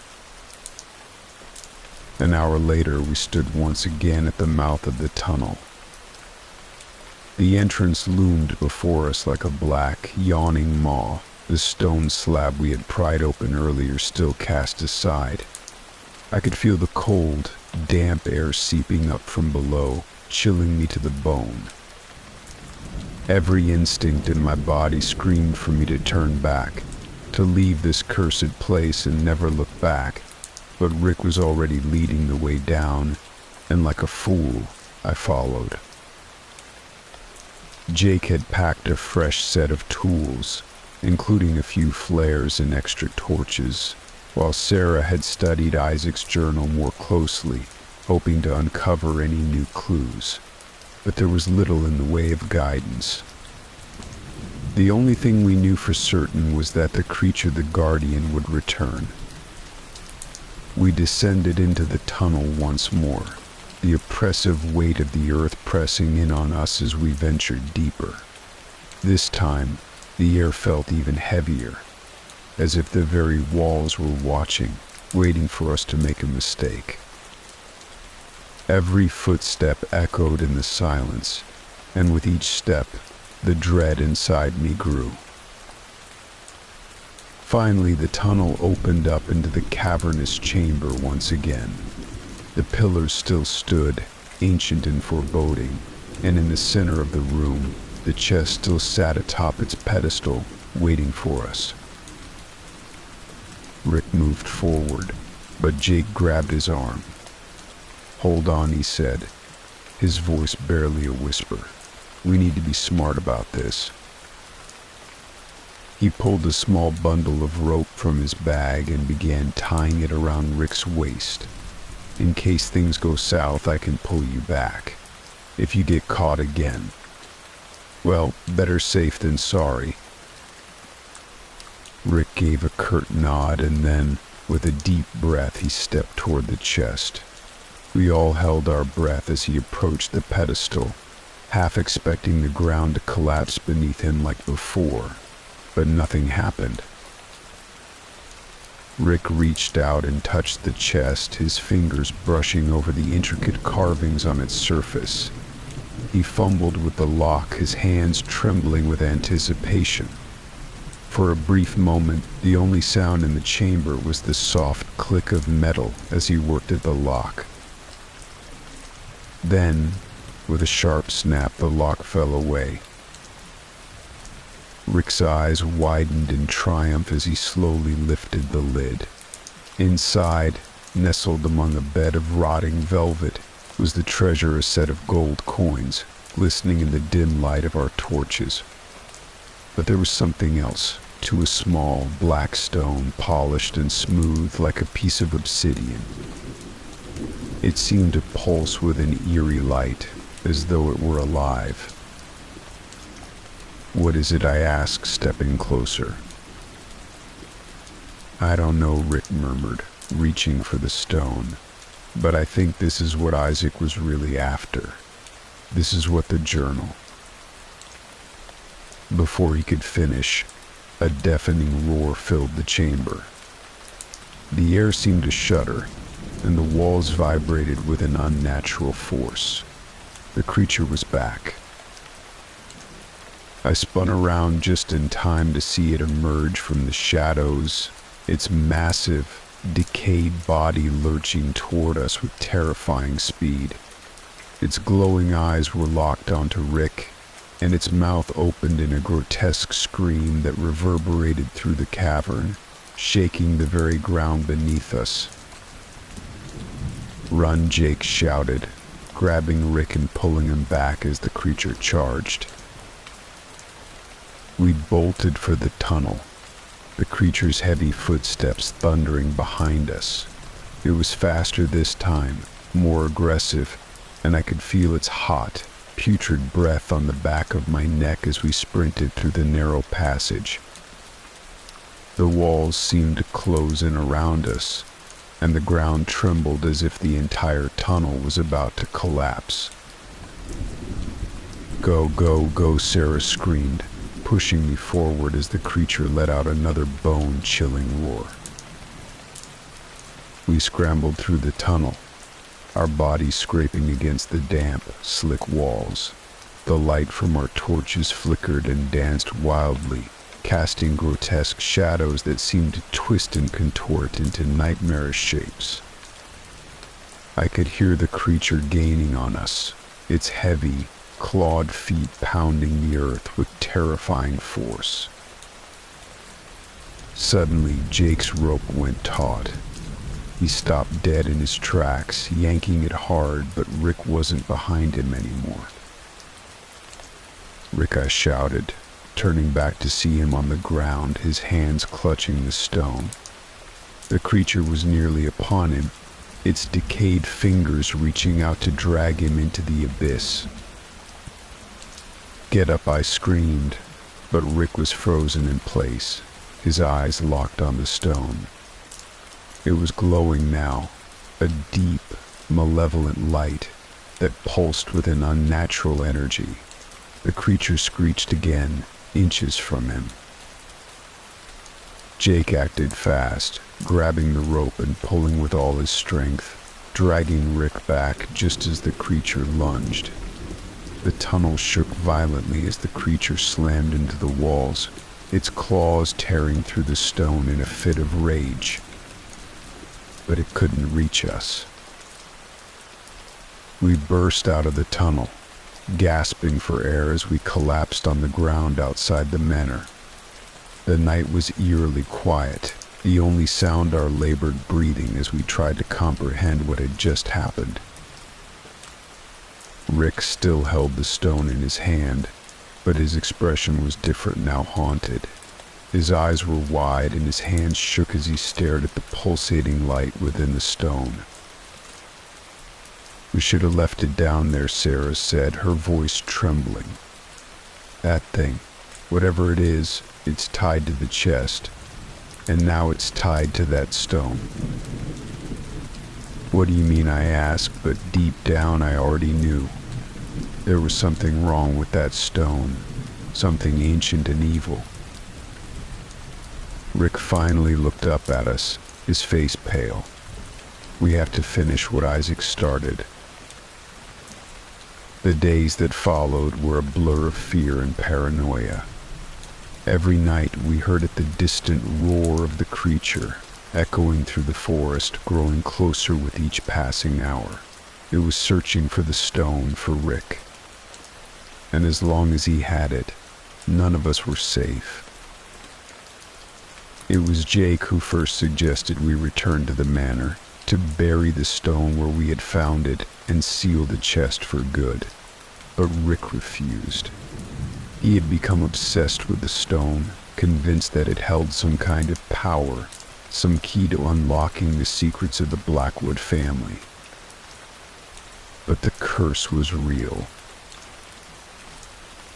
An hour later, we stood once again at the mouth of the tunnel. The entrance loomed before us like a black, yawning maw, the stone slab we had pried open earlier still cast aside. I could feel the cold, damp air seeping up from below, chilling me to the bone. Every instinct in my body screamed for me to turn back, to leave this cursed place and never look back, but Rick was already leading the way down, and like a fool, I followed. Jake had packed a fresh set of tools, including a few flares and extra torches, while Sarah had studied Isaac's journal more closely, hoping to uncover any new clues. But there was little in the way of guidance. The only thing we knew for certain was that the creature the Guardian would return. We descended into the tunnel once more, the oppressive weight of the earth pressing in on us as we ventured deeper. This time, the air felt even heavier, as if the very walls were watching, waiting for us to make a mistake. Every footstep echoed in the silence, and with each step, the dread inside me grew. Finally, the tunnel opened up into the cavernous chamber once again. The pillars still stood, ancient and foreboding, and in the center of the room, the chest still sat atop its pedestal, waiting for us. Rick moved forward, but Jake grabbed his arm. "Hold on," he said, his voice barely a whisper. "We need to be smart about this." He pulled a small bundle of rope from his bag and began tying it around Rick's waist. "In case things go south, I can pull you back. If you get caught again, well, better safe than sorry." Rick gave a curt nod, and then, with a deep breath, he stepped toward the chest. We all held our breath as he approached the pedestal, half expecting the ground to collapse beneath him like before, but nothing happened. Rick reached out and touched the chest, his fingers brushing over the intricate carvings on its surface. He fumbled with the lock, his hands trembling with anticipation. For a brief moment, the only sound in the chamber was the soft click of metal as he worked at the lock. Then, with a sharp snap, the lock fell away. Rick's eyes widened in triumph as he slowly lifted the lid. Inside, nestled among a bed of rotting velvet, was the treasure, a set of gold coins, glistening in the dim light of our torches. But there was something else, too, a small, black stone, polished and smooth like a piece of obsidian. It seemed to pulse with an eerie light, as though it were alive. "What is it?" I asked, stepping closer. "I don't know," Rick murmured, reaching for the stone. "But I think this is what Isaac was really after. This is what the journal..." Before he could finish, a deafening roar filled the chamber. The air seemed to shudder, and the walls vibrated with an unnatural force. The creature was back. I spun around just in time to see it emerge from the shadows, its massive, decayed body lurching toward us with terrifying speed. Its glowing eyes were locked onto Rick, and its mouth opened in a grotesque scream that reverberated through the cavern, shaking the very ground beneath us. "Run," Jake shouted, grabbing Rick and pulling him back as the creature charged. We bolted for the tunnel, the creature's heavy footsteps thundering behind us. It was faster this time, more aggressive, and I could feel its hot, putrid breath on the back of my neck as we sprinted through the narrow passage. The walls seemed to close in around us, and the ground trembled as if the entire tunnel was about to collapse. "Go, go, go," Sarah screamed, pushing me forward as the creature let out another bone-chilling roar. We scrambled through the tunnel, our bodies scraping against the damp, slick walls. The light from our torches flickered and danced wildly, casting grotesque shadows that seemed to twist and contort into nightmarish shapes. I could hear the creature gaining on us, its heavy, clawed feet pounding the earth with terrifying force. Suddenly, Jake's rope went taut. He stopped dead in his tracks, yanking it hard, but Rick wasn't behind him anymore. "Rick," I shouted, turning back to see him on the ground, his hands clutching the stone. The creature was nearly upon him, its decayed fingers reaching out to drag him into the abyss. "Get up," I screamed, but Rick was frozen in place, his eyes locked on the stone. It was glowing now, a deep, malevolent light that pulsed with an unnatural energy. The creature screeched again, inches from him. Jake acted fast, grabbing the rope and pulling with all his strength, dragging Rick back just as the creature lunged. The tunnel shook violently as the creature slammed into the walls, its claws tearing through the stone in a fit of rage. But it couldn't reach us. We burst out of the tunnel, gasping for air as we collapsed on the ground outside the manor. The night was eerily quiet, the only sound our labored breathing as we tried to comprehend what had just happened. Rick still held the stone in his hand, but his expression was different now, haunted. His eyes were wide and his hands shook as he stared at the pulsating light within the stone. "We should have left it down there," Sarah said, her voice trembling. "That thing, whatever it is, it's tied to the chest, and now it's tied to that stone." "What do you mean?" I asked, but deep down I already knew. There was something wrong with that stone, something ancient and evil. Rick finally looked up at us, his face pale. "We have to finish what Isaac started." The days that followed were a blur of fear and paranoia. Every night we heard the distant roar of the creature, echoing through the forest, growing closer with each passing hour. It was searching for the stone, for Rick. And as long as he had it, none of us were safe. It was Jake who first suggested we return to the manor, to bury the stone where we had found it and seal the chest for good. But Rick refused. He had become obsessed with the stone, convinced that it held some kind of power, some key to unlocking the secrets of the Blackwood family. But the curse was real.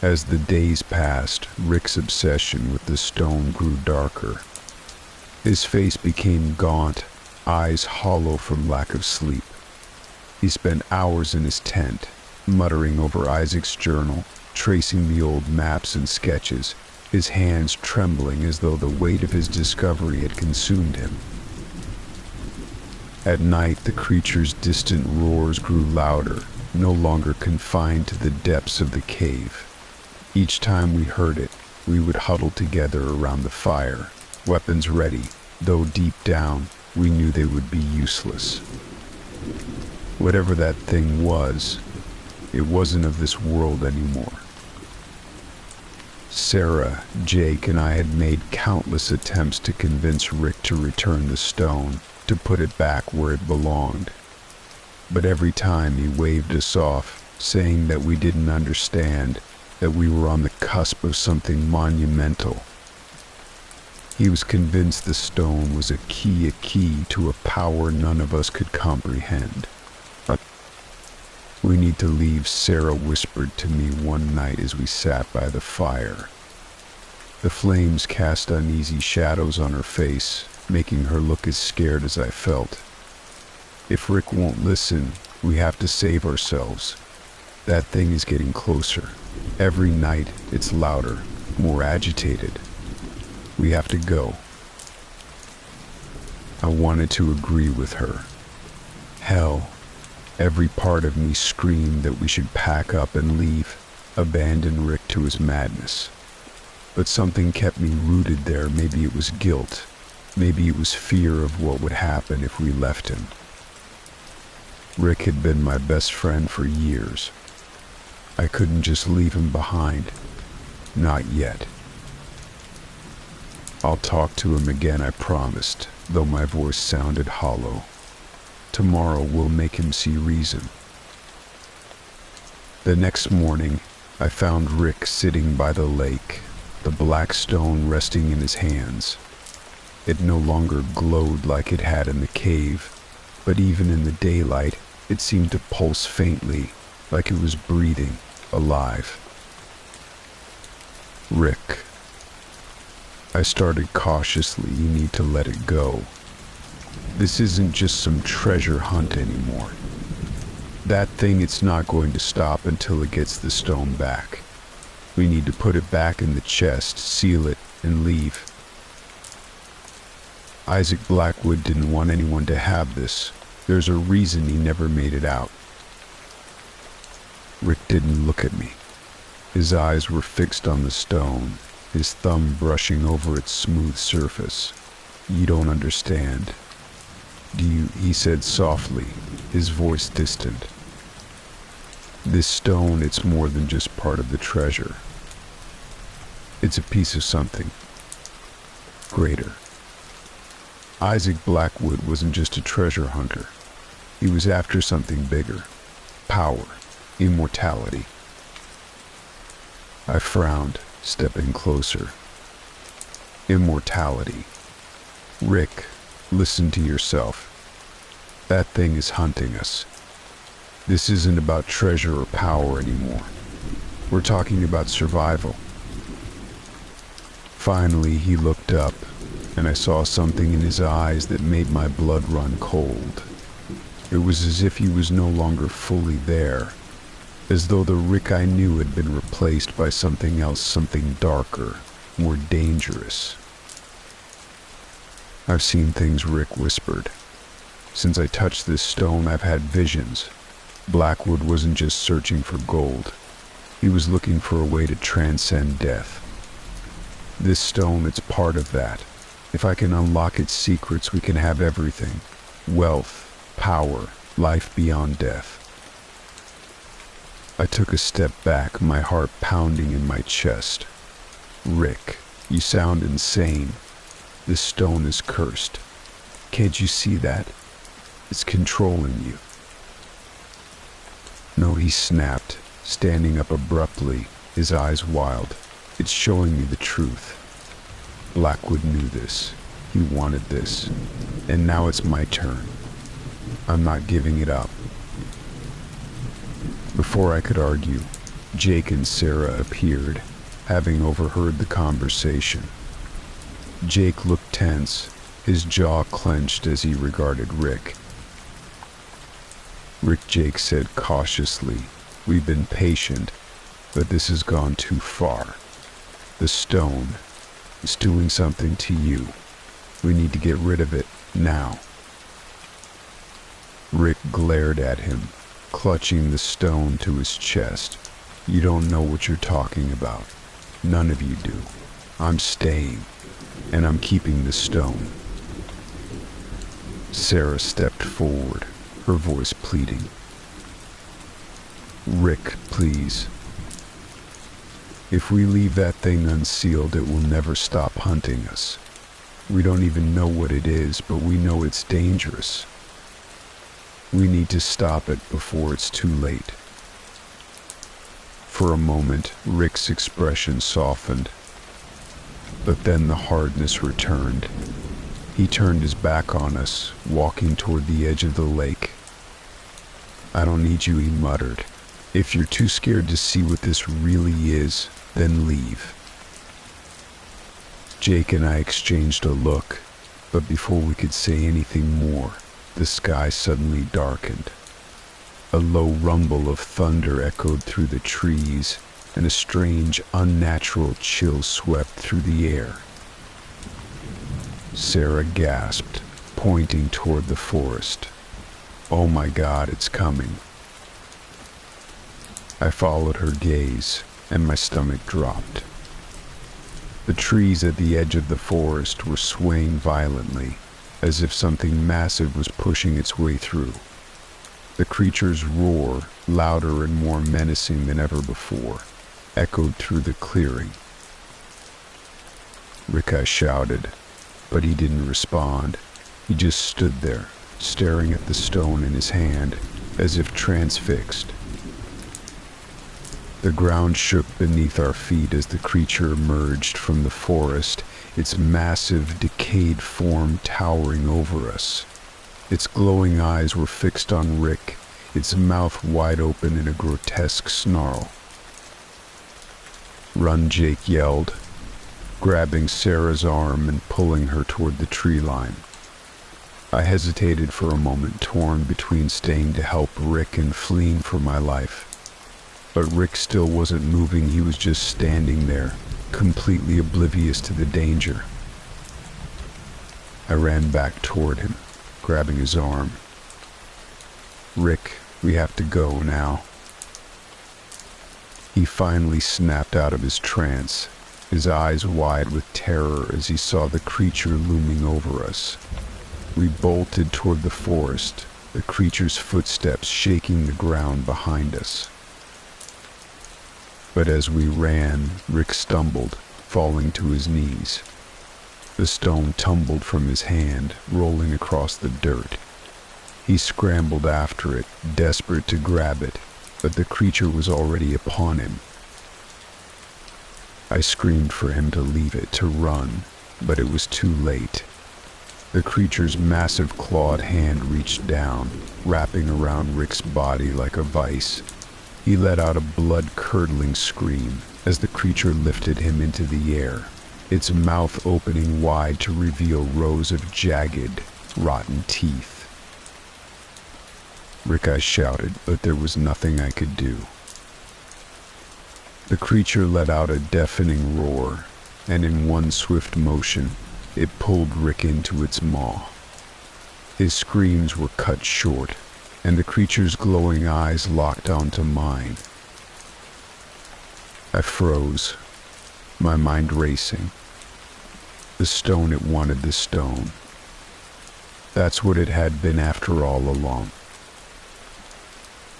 As the days passed, Rick's obsession with the stone grew darker. His face became gaunt, eyes hollow from lack of sleep. He spent hours in his tent, muttering over Isaac's journal, tracing the old maps and sketches, his hands trembling as though the weight of his discovery had consumed him. At night, the creature's distant roars grew louder, no longer confined to the depths of the cave. Each time we heard it, we would huddle together around the fire, weapons ready, though deep down, we knew they would be useless. Whatever that thing was, it wasn't of this world anymore. Sarah, Jake, and I had made countless attempts to convince Rick to return the stone, to put it back where it belonged. But every time he waved us off, saying that we didn't understand, that we were on the cusp of something monumental. He was convinced the stone was a key to a power none of us could comprehend. "We need to leave," Sarah whispered to me one night as we sat by the fire. The flames cast uneasy shadows on her face, making her look as scared as I felt. "If Rick won't listen, we have to save ourselves. That thing is getting closer. Every night it's louder, more agitated. We have to go." I wanted to agree with her. Hell, every part of me screamed that we should pack up and leave, abandon Rick to his madness. But something kept me rooted there. Maybe it was guilt. Maybe it was fear of what would happen if we left him. Rick had been my best friend for years. I couldn't just leave him behind. Not yet. "I'll talk to him again," I promised, though my voice sounded hollow. "Tomorrow we'll make him see reason." The next morning, I found Rick sitting by the lake, the black stone resting in his hands. It no longer glowed like it had in the cave, but even in the daylight, it seemed to pulse faintly, like it was breathing, alive. "Rick," I started cautiously, "you need to let it go. This isn't just some treasure hunt anymore. That thing, it's not going to stop until it gets the stone back. We need to put it back in the chest, seal it, and leave. Isaac Blackwood didn't want anyone to have this. There's a reason he never made it out." Rick didn't look at me. His eyes were fixed on the stone, his thumb brushing over its smooth surface. "You don't understand. Do you?" he said softly, his voice distant. "This stone, it's more than just part of the treasure. It's a piece of something greater." Isaac Blackwood wasn't just a treasure hunter. He was after something bigger. Power. Immortality. I frowned, stepping closer. Immortality. "Rick, listen to yourself. That thing is hunting us. This isn't about treasure or power anymore. We're talking about survival." Finally, he looked up, and I saw something in his eyes that made my blood run cold. It was as if he was no longer fully there, as though the Rick I knew had been replaced by something else, something darker, more dangerous. "I've seen things," Rick whispered. "Since I touched this stone, I've had visions. Blackwood wasn't just searching for gold. He was looking for a way to transcend death. This stone, it's part of that. If I can unlock its secrets, we can have everything. Wealth, power, life beyond death." I took a step back, my heart pounding in my chest. "Rick, you sound insane. This stone is cursed. Can't you see that? It's controlling you." "No," he snapped, standing up abruptly, his eyes wild. "It's showing me the truth. Blackwood knew this. He wanted this. And now it's my turn. I'm not giving it up." Before I could argue, Jake and Sarah appeared, having overheard the conversation. Jake looked tense, his jaw clenched as he regarded Rick. "Rick," Jake said cautiously, "we've been patient, but this has gone too far. The stone is doing something to you. We need to get rid of it now." Rick glared at him, clutching the stone to his chest. "You don't know what you're talking about. None of you do. I'm staying, and I'm keeping the stone." Sarah stepped forward, her voice pleading. "Rick, please." If we leave that thing unsealed, it will never stop hunting us. We don't even know what it is, but we know it's dangerous. We need to stop it before it's too late. For a moment, Rick's expression softened, but then the hardness returned. He turned his back on us, walking toward the edge of the lake. "I don't need you," he muttered. "If you're too scared to see what this really is, then leave." Jake and I exchanged a look, but before we could say anything more, the sky suddenly darkened. A low rumble of thunder echoed through the trees, and a strange, unnatural chill swept through the air. Sarah gasped, pointing toward the forest. "Oh my God, it's coming." I followed her gaze, and my stomach dropped. The trees at the edge of the forest were swaying violently, as if something massive was pushing its way through. The creature's roar, louder and more menacing than ever before, echoed through the clearing. "Rick," I shouted, but he didn't respond. He just stood there, staring at the stone in his hand, as if transfixed. The ground shook beneath our feet as the creature emerged from the forest, its massive, decayed form towering over us. Its glowing eyes were fixed on Rick, its mouth wide open in a grotesque snarl. "Run," Jake yelled, grabbing Sarah's arm and pulling her toward the tree line. I hesitated for a moment, torn between staying to help Rick and fleeing for my life. But Rick still wasn't moving. He was just standing there, completely oblivious to the danger. I ran back toward him, grabbing his arm. "Rick, we have to go now." He finally snapped out of his trance, his eyes wide with terror as he saw the creature looming over us. We bolted toward the forest, the creature's footsteps shaking the ground behind us. But as we ran, Rick stumbled, falling to his knees. The stone tumbled from his hand, rolling across the dirt. He scrambled after it, desperate to grab it, but the creature was already upon him. I screamed for him to leave it, to run, but it was too late. The creature's massive clawed hand reached down, wrapping around Rick's body like a vice. He let out a blood-curdling scream as the creature lifted him into the air, its mouth opening wide to reveal rows of jagged, rotten teeth. "Rick," I shouted, but there was nothing I could do. The creature let out a deafening roar, and in one swift motion, it pulled Rick into its maw. His screams were cut short, and the creature's glowing eyes locked onto mine. I froze, my mind racing. The stone, it wanted the stone. That's what it had been after all along.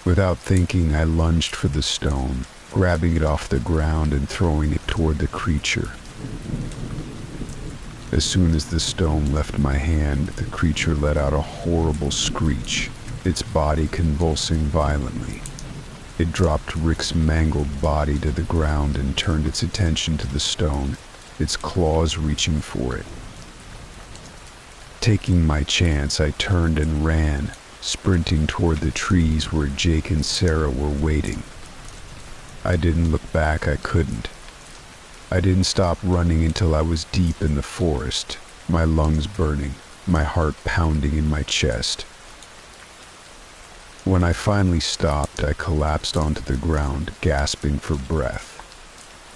Without thinking, I lunged for the stone, grabbing it off the ground and throwing it toward the creature. As soon as the stone left my hand, the creature let out a horrible screech, its body convulsing violently. It dropped Rick's mangled body to the ground and turned its attention to the stone, its claws reaching for it. Taking my chance, I turned and ran, sprinting toward the trees where Jake and Sarah were waiting. I didn't look back, I couldn't. I didn't stop running until I was deep in the forest, my lungs burning, my heart pounding in my chest. When I finally stopped, I collapsed onto the ground, gasping for breath.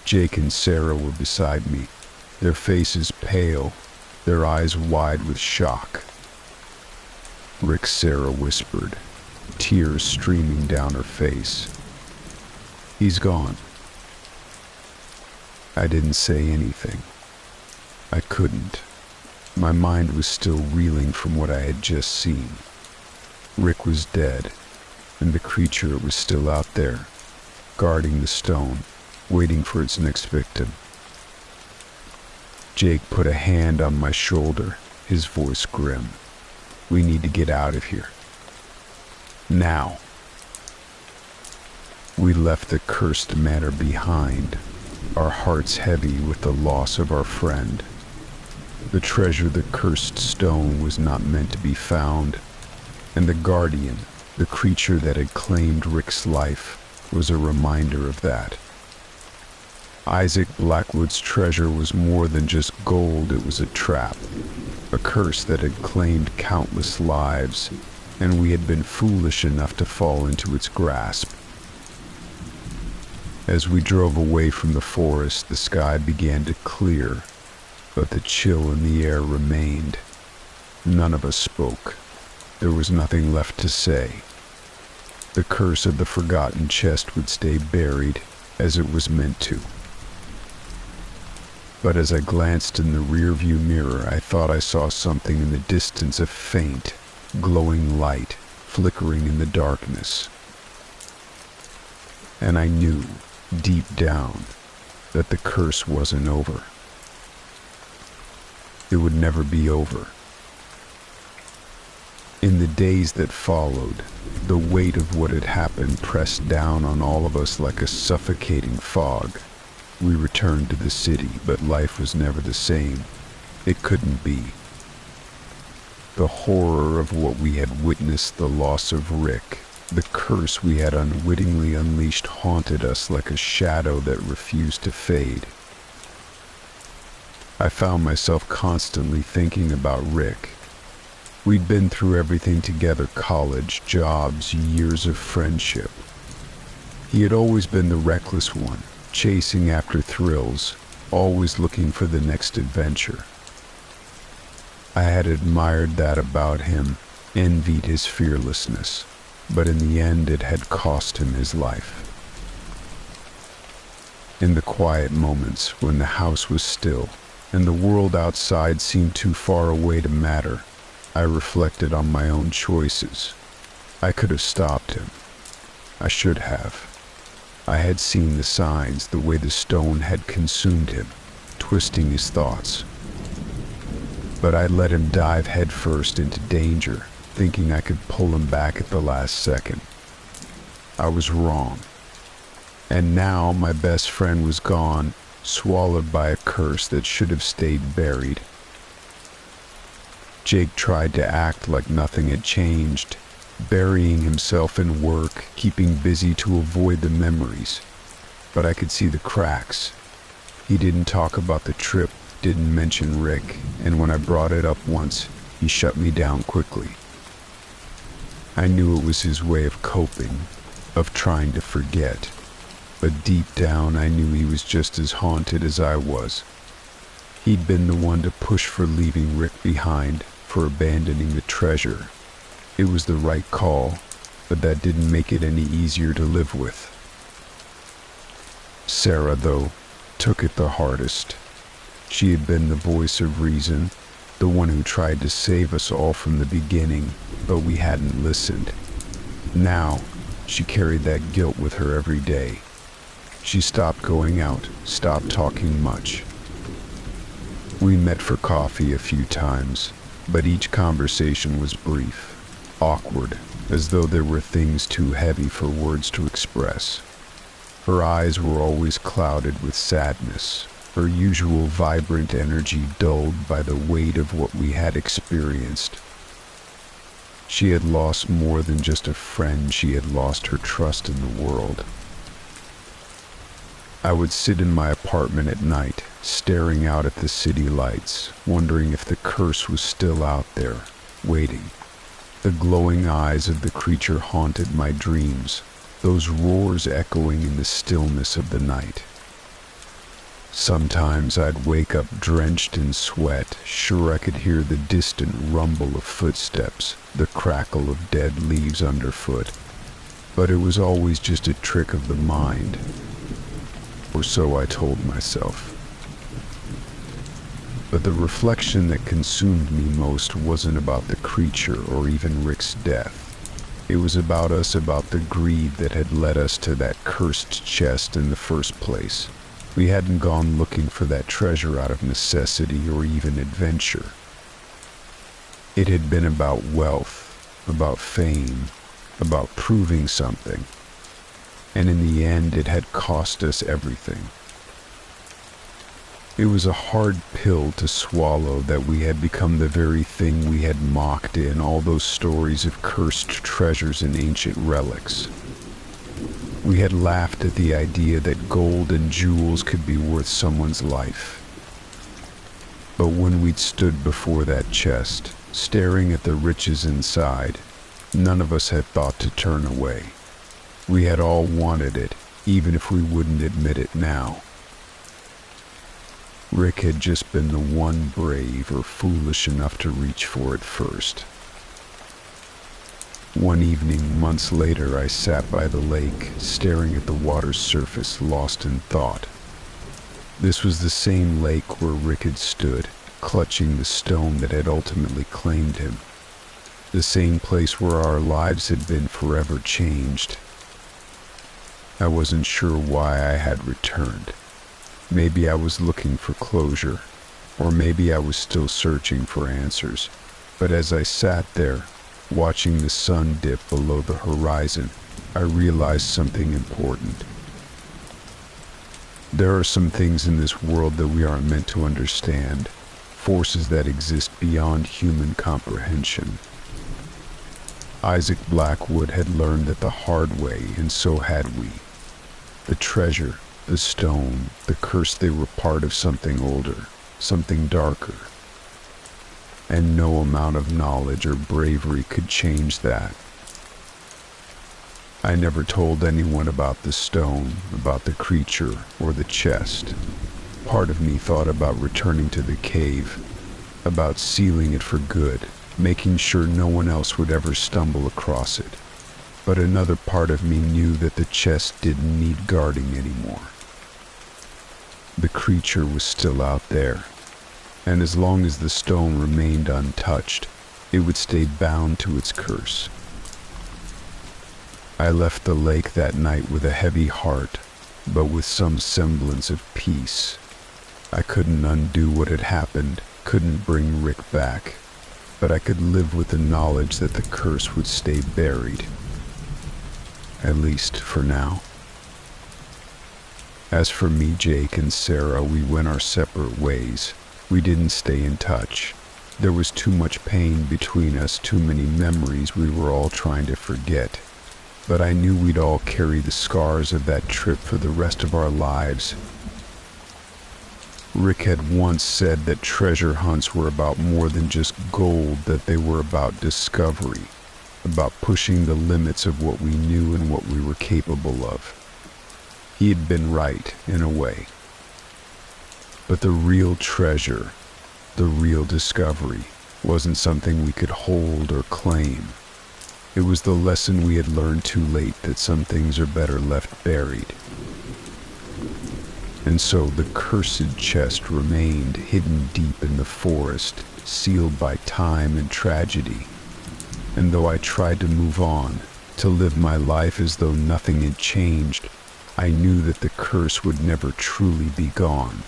Jake and Sarah were beside me, their faces pale, their eyes wide with shock. "Rick," Sarah whispered, tears streaming down her face. "He's gone." I didn't say anything. I couldn't. My mind was still reeling from what I had just seen. Rick was dead, and the creature was still out there, guarding the stone, waiting for its next victim. Jake put a hand on my shoulder, his voice grim. We need to get out of here. Now. We left the cursed manor behind, our hearts heavy with the loss of our friend. The treasure, the cursed stone, was not meant to be found, and the guardian, the creature that had claimed Rick's life, was a reminder of that. Isaac Blackwood's treasure was more than just gold, it was a trap, a curse that had claimed countless lives, and we had been foolish enough to fall into its grasp. As we drove away from the forest, the sky began to clear, but the chill in the air remained. None of us spoke. There was nothing left to say. The curse of the forgotten chest would stay buried as it was meant to. But as I glanced in the rearview mirror, I thought I saw something in the distance, a faint, glowing light flickering in the darkness. And I knew, deep down, that the curse wasn't over. It would never be over. In the days that followed, the weight of what had happened pressed down on all of us like a suffocating fog. We returned to the city, but life was never the same. It couldn't be. The horror of what we had witnessed, the loss of Rick, the curse we had unwittingly unleashed haunted us like a shadow that refused to fade. I found myself constantly thinking about Rick. We'd been through everything together, college, jobs, years of friendship. He had always been the reckless one, chasing after thrills, always looking for the next adventure. I had admired that about him, envied his fearlessness, but in the end it had cost him his life. In the quiet moments when the house was still and the world outside seemed too far away to matter, I reflected on my own choices. I could have stopped him. I should have. I had seen the signs, the way the stone had consumed him, twisting his thoughts. But I let him dive headfirst into danger, thinking I could pull him back at the last second. I was wrong. And now my best friend was gone, swallowed by a curse that should have stayed buried. Jake tried to act like nothing had changed, burying himself in work, keeping busy to avoid the memories. But I could see the cracks. He didn't talk about the trip, didn't mention Rick, and when I brought it up once, he shut me down quickly. I knew it was his way of coping, of trying to forget. But deep down, I knew he was just as haunted as I was. He'd been the one to push for leaving Rick behind, for abandoning the treasure. It was the right call, but that didn't make it any easier to live with. Sarah, though, took it the hardest. She had been the voice of reason, the one who tried to save us all from the beginning, but we hadn't listened. Now, she carried that guilt with her every day. She stopped going out, stopped talking much. We met for coffee a few times, but each conversation was brief, awkward, as though there were things too heavy for words to express. Her eyes were always clouded with sadness, her usual vibrant energy dulled by the weight of what we had experienced. She had lost more than just a friend, she had lost her trust in the world. I would sit in my apartment at night, staring out at the city lights, wondering if the curse was still out there, waiting. The glowing eyes of the creature haunted my dreams, those roars echoing in the stillness of the night. Sometimes I'd wake up drenched in sweat, sure I could hear the distant rumble of footsteps, the crackle of dead leaves underfoot. But it was always just a trick of the mind. Or so I told myself. But the reflection that consumed me most wasn't about the creature or even Rick's death. It was about us, about the greed that had led us to that cursed chest in the first place. We hadn't gone looking for that treasure out of necessity or even adventure. It had been about wealth, about fame, about proving something. And in the end, it had cost us everything. It was a hard pill to swallow that we had become the very thing we had mocked in all those stories of cursed treasures and ancient relics. We had laughed at the idea that gold and jewels could be worth someone's life. But when we'd stood before that chest, staring at the riches inside, none of us had thought to turn away. We had all wanted it, even if we wouldn't admit it now. Rick had just been the one brave or foolish enough to reach for it first. One evening, months later, I sat by the lake, staring at the water's surface, lost in thought. This was the same lake where Rick had stood, clutching the stone that had ultimately claimed him. The same place where our lives had been forever changed. I wasn't sure why I had returned. Maybe I was looking for closure, or maybe I was still searching for answers. But as I sat there, watching the sun dip below the horizon, I realized something important. There are some things in this world that we aren't meant to understand, forces that exist beyond human comprehension. Isaac Blackwood had learned that the hard way, and so had we. The treasure, the stone, the curse, they were part of something older, something darker. And no amount of knowledge or bravery could change that. I never told anyone about the stone, about the creature, or the chest. Part of me thought about returning to the cave, about sealing it for good, making sure no one else would ever stumble across it. But another part of me knew that the chest didn't need guarding anymore. The creature was still out there, and as long as the stone remained untouched, it would stay bound to its curse. I left the lake that night with a heavy heart, but with some semblance of peace. I couldn't undo what had happened, couldn't bring Rick back, but I could live with the knowledge that the curse would stay buried. At least for now. As for me, Jake, and Sarah, we went our separate ways. We didn't stay in touch. There was too much pain between us, too many memories we were all trying to forget. But I knew we'd all carry the scars of that trip for the rest of our lives. Rick had once said that treasure hunts were about more than just gold, that they were about discovery, about pushing the limits of what we knew and what we were capable of. He had been right, in a way. But the real treasure, the real discovery, wasn't something we could hold or claim. It was the lesson we had learned too late, that some things are better left buried. And so the cursed chest remained hidden deep in the forest, sealed by time and tragedy. And though I tried to move on, to live my life as though nothing had changed, I knew that the curse would never truly be gone.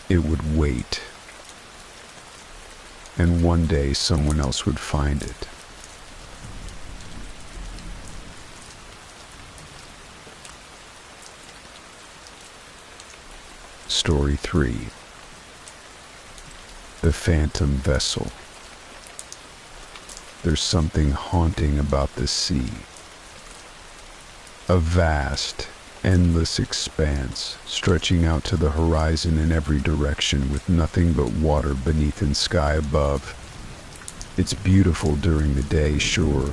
It would wait. And one day someone else would find it. Story 3. The Phantom Vessel. There's something haunting about the sea. A vast, endless expanse, stretching out to the horizon in every direction with nothing but water beneath and sky above. It's beautiful during the day, sure,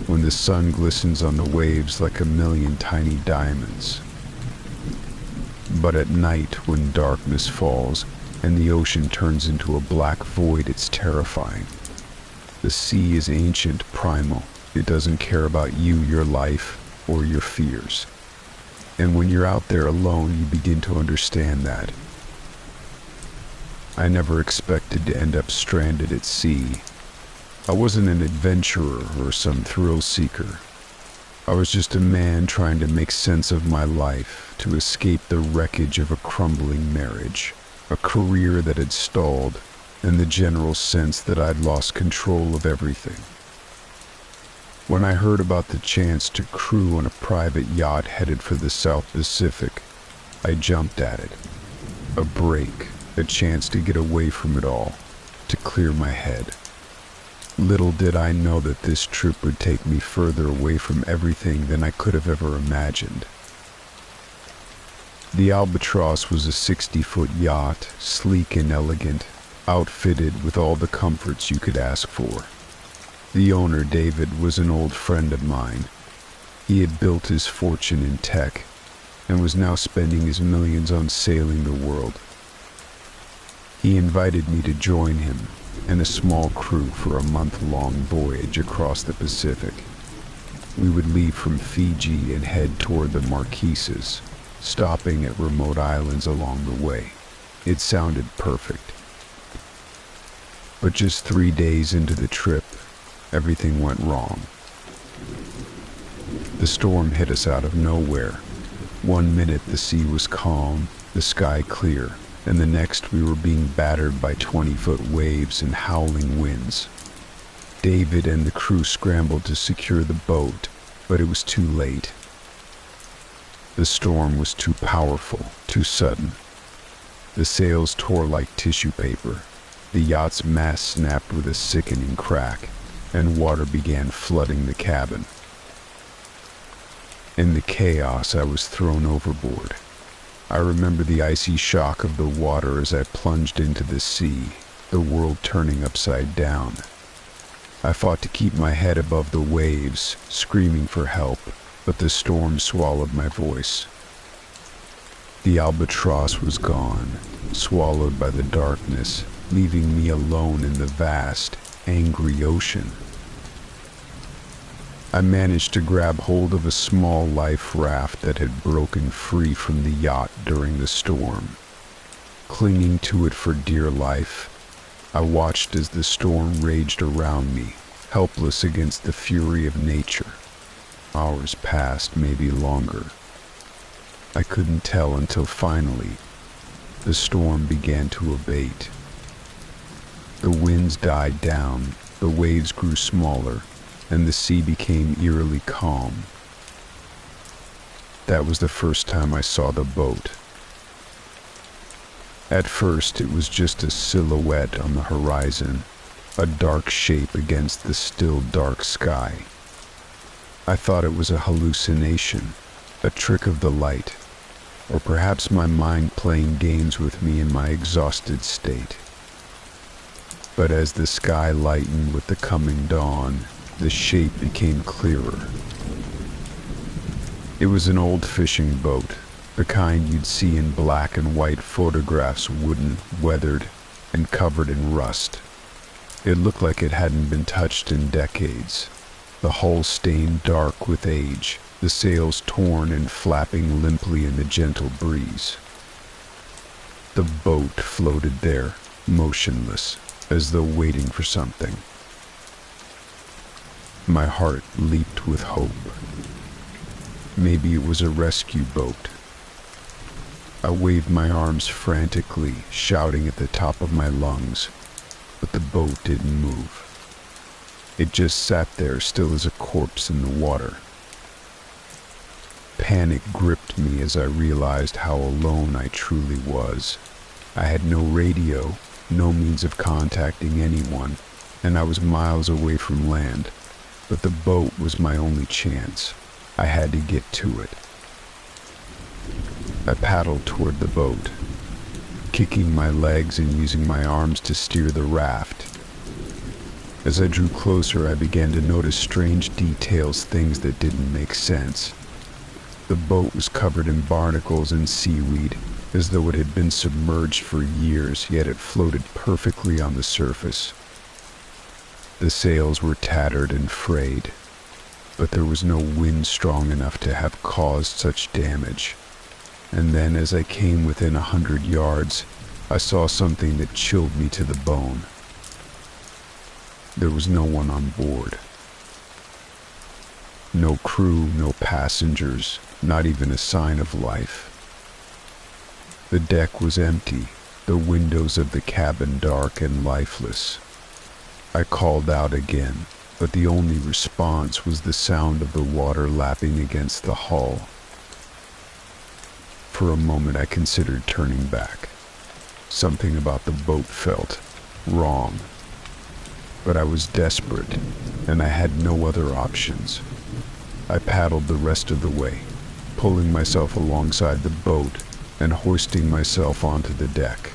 when the sun glistens on the waves like a million tiny diamonds. But at night, when darkness falls and the ocean turns into a black void, it's terrifying. The sea is ancient, primal. It doesn't care about you, your life, or your fears. And when you're out there alone, you begin to understand that. I never expected to end up stranded at sea. I wasn't an adventurer or some thrill seeker. I was just a man trying to make sense of my life, to escape the wreckage of a crumbling marriage, a career that had stalled, and the general sense that I'd lost control of everything. When I heard about the chance to crew on a private yacht headed for the South Pacific, I jumped at it. A break, a chance to get away from it all, to clear my head. Little did I know that this trip would take me further away from everything than I could have ever imagined. The Albatross was a 60-foot yacht, sleek and elegant, outfitted with all the comforts you could ask for. The owner, David, was an old friend of mine. He had built his fortune in tech and was now spending his millions on sailing the world. He invited me to join him and a small crew for a month-long voyage across the Pacific. We would leave from Fiji and head toward the Marquesas, stopping at remote islands along the way. It sounded perfect. But just 3 days into the trip, everything went wrong. The storm hit us out of nowhere. One minute the sea was calm, the sky clear, and the next we were being battered by 20-foot waves and howling winds. David and the crew scrambled to secure the boat, but it was too late. The storm was too powerful, too sudden. The sails tore like tissue paper. The yacht's mast snapped with a sickening crack, and water began flooding the cabin. In the chaos, I was thrown overboard. I remember the icy shock of the water as I plunged into the sea, the world turning upside down. I fought to keep my head above the waves, screaming for help, but the storm swallowed my voice. The Albatross was gone, swallowed by the darkness, leaving me alone in the vast, angry ocean. I managed to grab hold of a small life raft that had broken free from the yacht during the storm. Clinging to it for dear life, I watched as the storm raged around me, helpless against the fury of nature. Hours passed, maybe longer. I couldn't tell until finally, the storm began to abate. The winds died down, the waves grew smaller, and the sea became eerily calm. That was the first time I saw the boat. At first, it was just a silhouette on the horizon, a dark shape against the still dark sky. I thought it was a hallucination, a trick of the light, or perhaps my mind playing games with me in my exhausted state. But as the sky lightened with the coming dawn, the shape became clearer. It was an old fishing boat, the kind you'd see in black and white photographs, wooden, weathered, and covered in rust. It looked like it hadn't been touched in decades, the hull stained dark with age, the sails torn and flapping limply in the gentle breeze. The boat floated there, motionless, as though waiting for something. My heart leaped with hope. Maybe it was a rescue boat. I waved my arms frantically, shouting at the top of my lungs, but the boat didn't move. It just sat there, still as a corpse in the water. Panic gripped me as I realized how alone I truly was. I had no radio, no means of contacting anyone, and I was miles away from land. But the boat was my only chance. I had to get to it. I paddled toward the boat, kicking my legs and using my arms to steer the raft. As I drew closer, I began to notice strange details, things that didn't make sense. The boat was covered in barnacles and seaweed, as though it had been submerged for years, yet it floated perfectly on the surface. The sails were tattered and frayed, but there was no wind strong enough to have caused such damage. And then, as I came within 100 yards, I saw something that chilled me to the bone. There was no one on board. No crew, no passengers, not even a sign of life. The deck was empty, the windows of the cabin dark and lifeless. I called out again, but the only response was the sound of the water lapping against the hull. For a moment I considered turning back. Something about the boat felt wrong. But I was desperate, and I had no other options. I paddled the rest of the way, pulling myself alongside the boat and hoisting myself onto the deck.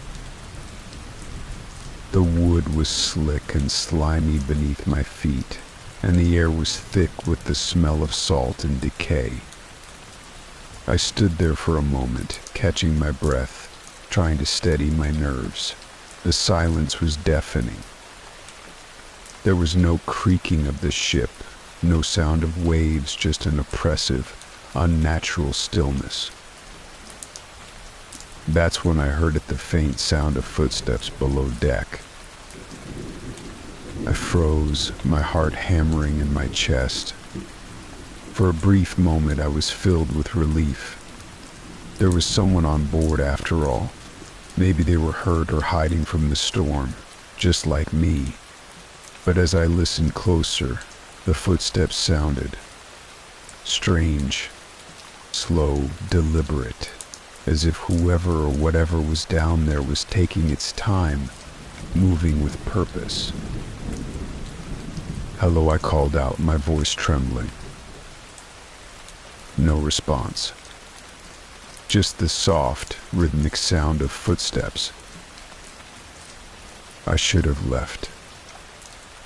The wood was slick and slimy beneath my feet, and the air was thick with the smell of salt and decay. I stood there for a moment, catching my breath, trying to steady my nerves. The silence was deafening. There was no creaking of the ship, no sound of waves, just an oppressive, unnatural stillness. That's when I heard the faint sound of footsteps below deck. I froze, my heart hammering in my chest. For a brief moment I was filled with relief. There was someone on board after all. Maybe they were hurt or hiding from the storm, just like me. But as I listened closer, the footsteps sounded. Strange, slow, deliberate, as if whoever or whatever was down there was taking its time, moving with purpose. "Hello," I called out, my voice trembling. No response. Just the soft, rhythmic sound of footsteps. I should have left.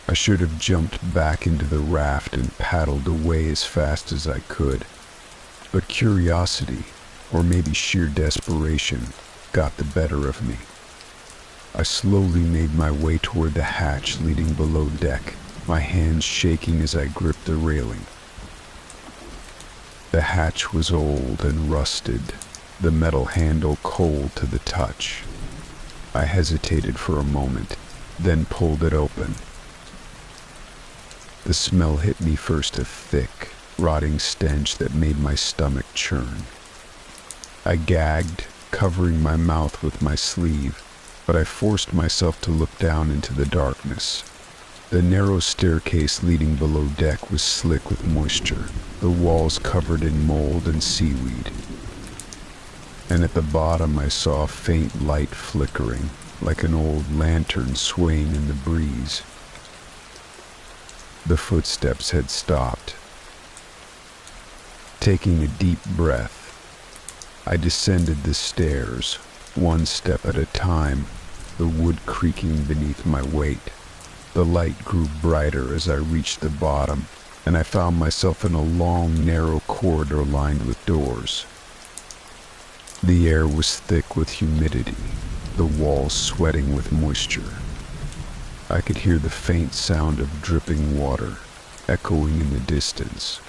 I should have jumped back into the raft and paddled away as fast as I could. But curiosity, or maybe sheer desperation, got the better of me. I slowly made my way toward the hatch leading below deck, my hands shaking as I gripped the railing. The hatch was old and rusted, the metal handle cold to the touch. I hesitated for a moment, then pulled it open. The smell hit me first, a thick, rotting stench that made my stomach churn. I gagged, covering my mouth with my sleeve, but I forced myself to look down into the darkness. The narrow staircase leading below deck was slick with moisture, the walls covered in mold and seaweed. And at the bottom I saw a faint light flickering, like an old lantern swaying in the breeze. The footsteps had stopped. Taking a deep breath, I descended the stairs, one step at a time, the wood creaking beneath my weight. The light grew brighter as I reached the bottom, and I found myself in a long, narrow corridor lined with doors. The air was thick with humidity, the walls sweating with moisture. I could hear the faint sound of dripping water echoing in the distance.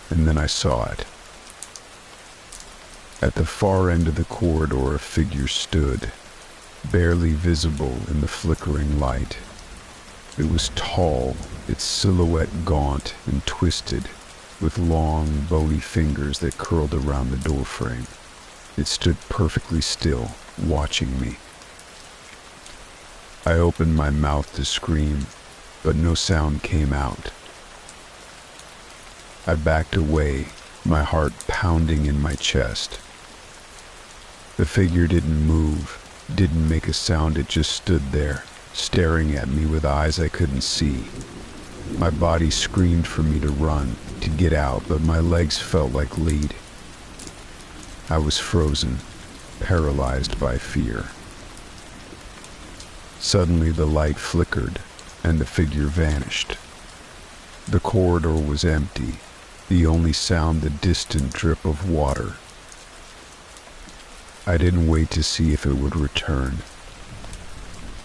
And then I saw it. At the far end of the corridor, a figure stood, barely visible in the flickering light. It was tall, its silhouette gaunt and twisted, with long, bony fingers that curled around the doorframe. It stood perfectly still, watching me. I opened my mouth to scream, but no sound came out. I backed away, my heart pounding in my chest. The figure didn't move, didn't make a sound, it just stood there, staring at me with eyes I couldn't see. My body screamed for me to run, to get out, but my legs felt like lead. I was frozen, paralyzed by fear. Suddenly the light flickered, and the figure vanished. The corridor was empty, the only sound the distant drip of water. I didn't wait to see if it would return.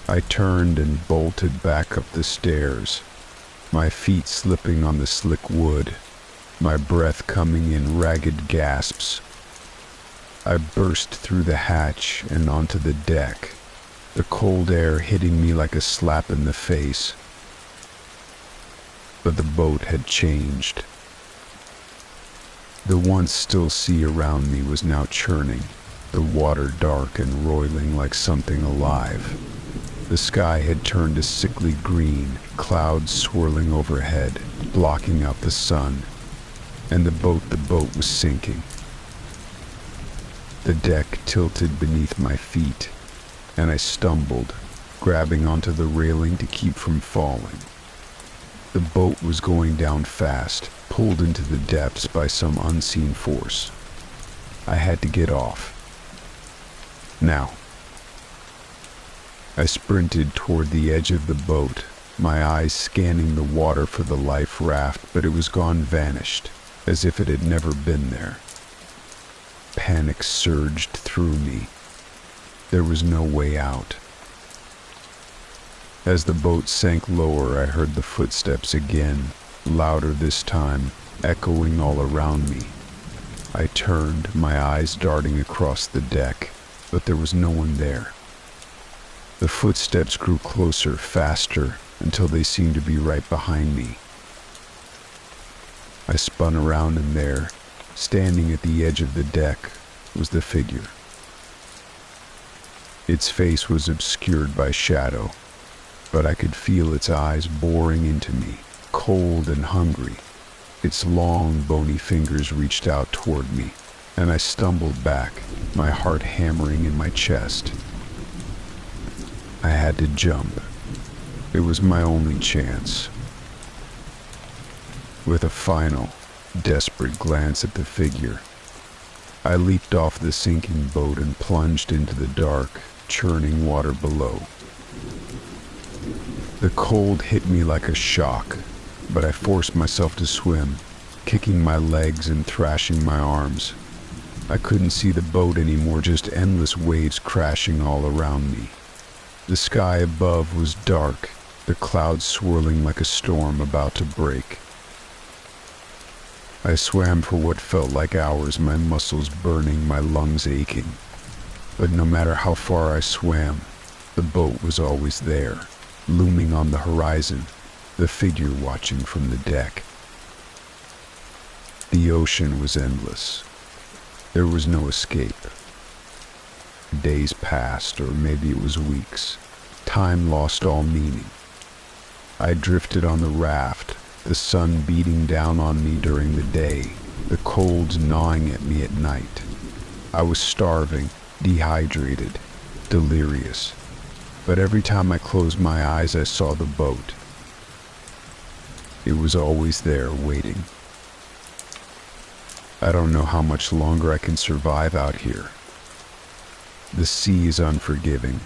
I turned and bolted back up the stairs, my feet slipping on the slick wood, my breath coming in ragged gasps. I burst through the hatch and onto the deck, the cold air hitting me like a slap in the face. But the boat had changed. The once still sea around me was now churning, the water dark and roiling like something alive. The sky had turned a sickly green, clouds swirling overhead, blocking out the sun, and the boat was sinking. The deck tilted beneath my feet, and I stumbled, grabbing onto the railing to keep from falling. The boat was going down fast, pulled into the depths by some unseen force. I had to get off. Now. I sprinted toward the edge of the boat, my eyes scanning the water for the life raft, but it was gone, vanished, as if it had never been there. Panic surged through me. There was no way out. As the boat sank lower, I heard the footsteps again, louder this time, echoing all around me. I turned, my eyes darting across the deck, but there was no one there. The footsteps grew closer, faster, until they seemed to be right behind me. I spun around, and there, standing at the edge of the deck, was the figure. Its face was obscured by shadow, but I could feel its eyes boring into me, cold and hungry. Its long, bony fingers reached out toward me, and I stumbled back, my heart hammering in my chest. I had to jump. It was my only chance. With a final, desperate glance at the figure, I leaped off the sinking boat and plunged into the dark, churning water below. The cold hit me like a shock, but I forced myself to swim, kicking my legs and thrashing my arms. I couldn't see the boat anymore, just endless waves crashing all around me. The sky above was dark, the clouds swirling like a storm about to break. I swam for what felt like hours, my muscles burning, my lungs aching. But no matter how far I swam, the boat was always there, looming on the horizon, the figure watching from the deck. The ocean was endless. There was no escape. Days passed, or maybe it was weeks. Time lost all meaning. I drifted on the raft, the sun beating down on me during the day, the cold gnawing at me at night. I was starving, dehydrated, delirious. But every time I closed my eyes, I saw the boat. It was always there, waiting. I don't know how much longer I can survive out here. The sea is unforgiving,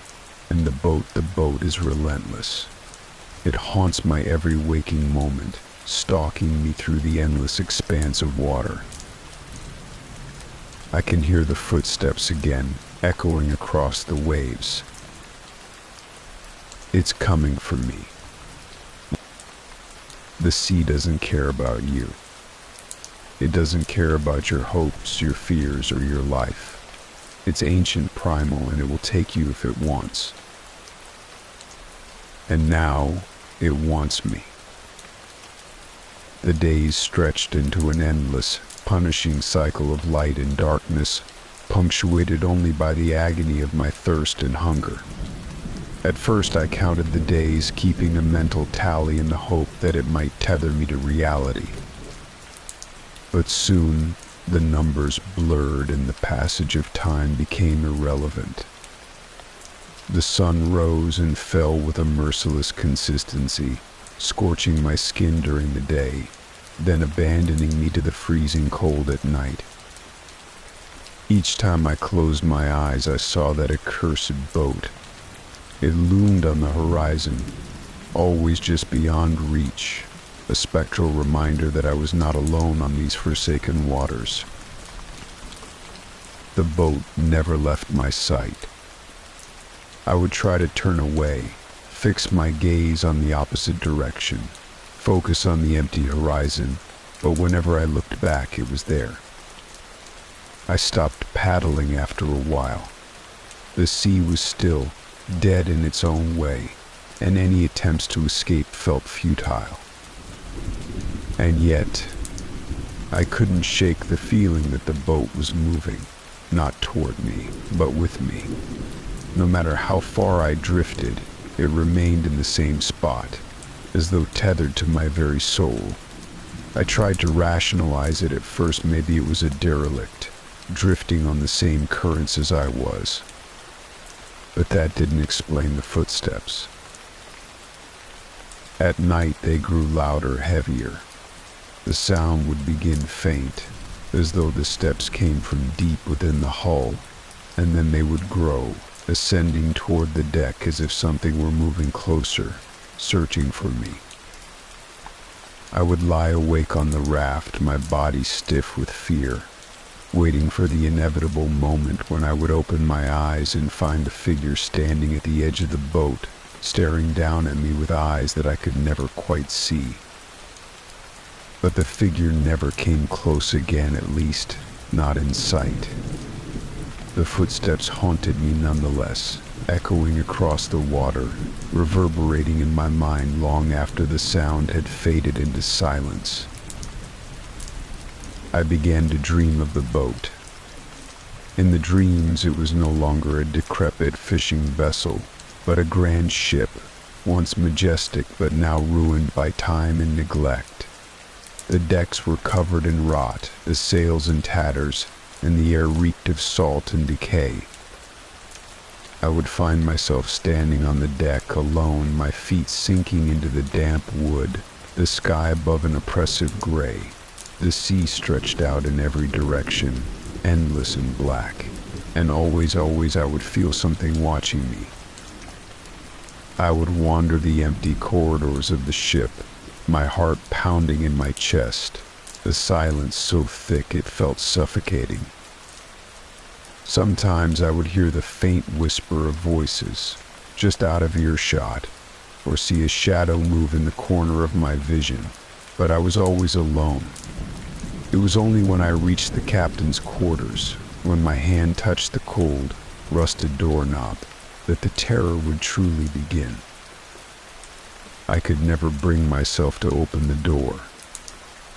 and the boat is relentless. It haunts my every waking moment, stalking me through the endless expanse of water. I can hear the footsteps again, echoing across the waves. It's coming for me. The sea doesn't care about you. It doesn't care about your hopes, your fears, or your life. It's ancient, primal, and it will take you if it wants. And now, it wants me. The days stretched into an endless, punishing cycle of light and darkness, punctuated only by the agony of my thirst and hunger. At first I counted the days, keeping a mental tally in the hope that it might tether me to reality. But soon, the numbers blurred and the passage of time became irrelevant. The sun rose and fell with a merciless consistency, scorching my skin during the day, then abandoning me to the freezing cold at night. Each time I closed my eyes, I saw that accursed boat. It loomed on the horizon, always just beyond reach, a spectral reminder that I was not alone on these forsaken waters. The boat never left my sight. I would try to turn away, fix my gaze on the opposite direction, focus on the empty horizon, but whenever I looked back, it was there. I stopped paddling after a while. The sea was still, dead in its own way, and any attempts to escape felt futile. And yet, I couldn't shake the feeling that the boat was moving, not toward me, but with me. No matter how far I drifted, it remained in the same spot, as though tethered to my very soul. I tried to rationalize it at first. Maybe it was a derelict, drifting on the same currents as I was. But that didn't explain the footsteps. At night they grew louder, heavier. The sound would begin faint, as though the steps came from deep within the hull, and then they would grow, ascending toward the deck as if something were moving closer, searching for me. I would lie awake on the raft, my body stiff with fear, waiting for the inevitable moment when I would open my eyes and find a figure standing at the edge of the boat, staring down at me with eyes that I could never quite see. But the figure never came close again, at least not in sight. The footsteps haunted me nonetheless, echoing across the water, reverberating in my mind long after the sound had faded into silence. I began to dream of the boat. In the dreams, it was no longer a decrepit fishing vessel, but a grand ship, once majestic but now ruined by time and neglect. The decks were covered in rot, the sails in tatters, and the air reeked of salt and decay. I would find myself standing on the deck alone, my feet sinking into the damp wood, the sky above an oppressive gray, the sea stretched out in every direction, endless and black, and always I would feel something watching me. I would wander the empty corridors of the ship, my heart pounding in my chest, the silence so thick it felt suffocating. Sometimes I would hear the faint whisper of voices, just out of earshot, or see a shadow move in the corner of my vision, but I was always alone. It was only when I reached the captain's quarters, when my hand touched the cold, rusted doorknob, that the terror would truly begin. I could never bring myself to open the door.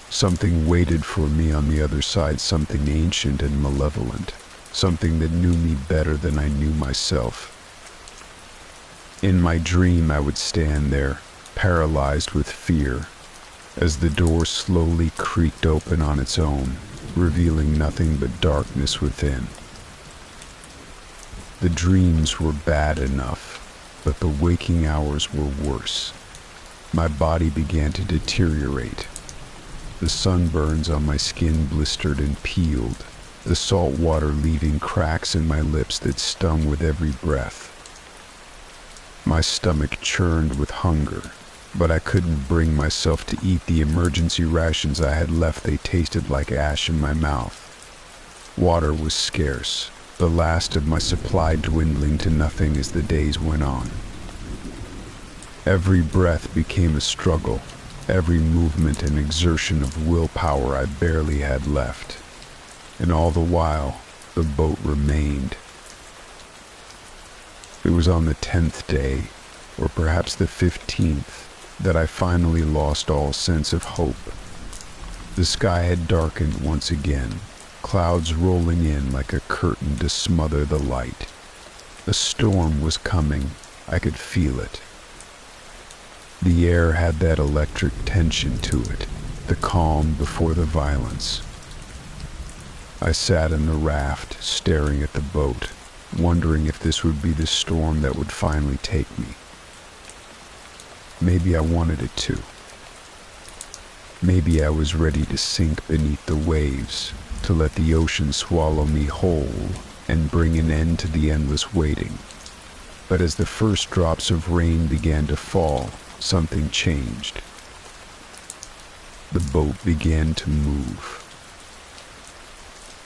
Something waited for me on the other side, something ancient and malevolent, something that knew me better than I knew myself. In my dream, I would stand there, paralyzed with fear, as the door slowly creaked open on its own, revealing nothing but darkness within. The dreams were bad enough, but the waking hours were worse. My body began to deteriorate. The sunburns on my skin blistered and peeled, the salt water leaving cracks in my lips that stung with every breath. My stomach churned with hunger, but I couldn't bring myself to eat the emergency rations I had left. They tasted like ash in my mouth. Water was scarce, the last of my supply dwindling to nothing as the days went on. Every breath became a struggle, every movement an exertion of willpower I barely had left. And all the while, the boat remained. It was on the 10th day, or perhaps the 15th, that I finally lost all sense of hope. The sky had darkened once again, clouds rolling in like a curtain to smother the light. A storm was coming, I could feel it. The air had that electric tension to it, the calm before the violence. I sat in the raft, staring at the boat, wondering if this would be the storm that would finally take me. Maybe I wanted it to. Maybe I was ready to sink beneath the waves, to let the ocean swallow me whole and bring an end to the endless waiting. But as the first drops of rain began to fall, something changed. The boat began to move.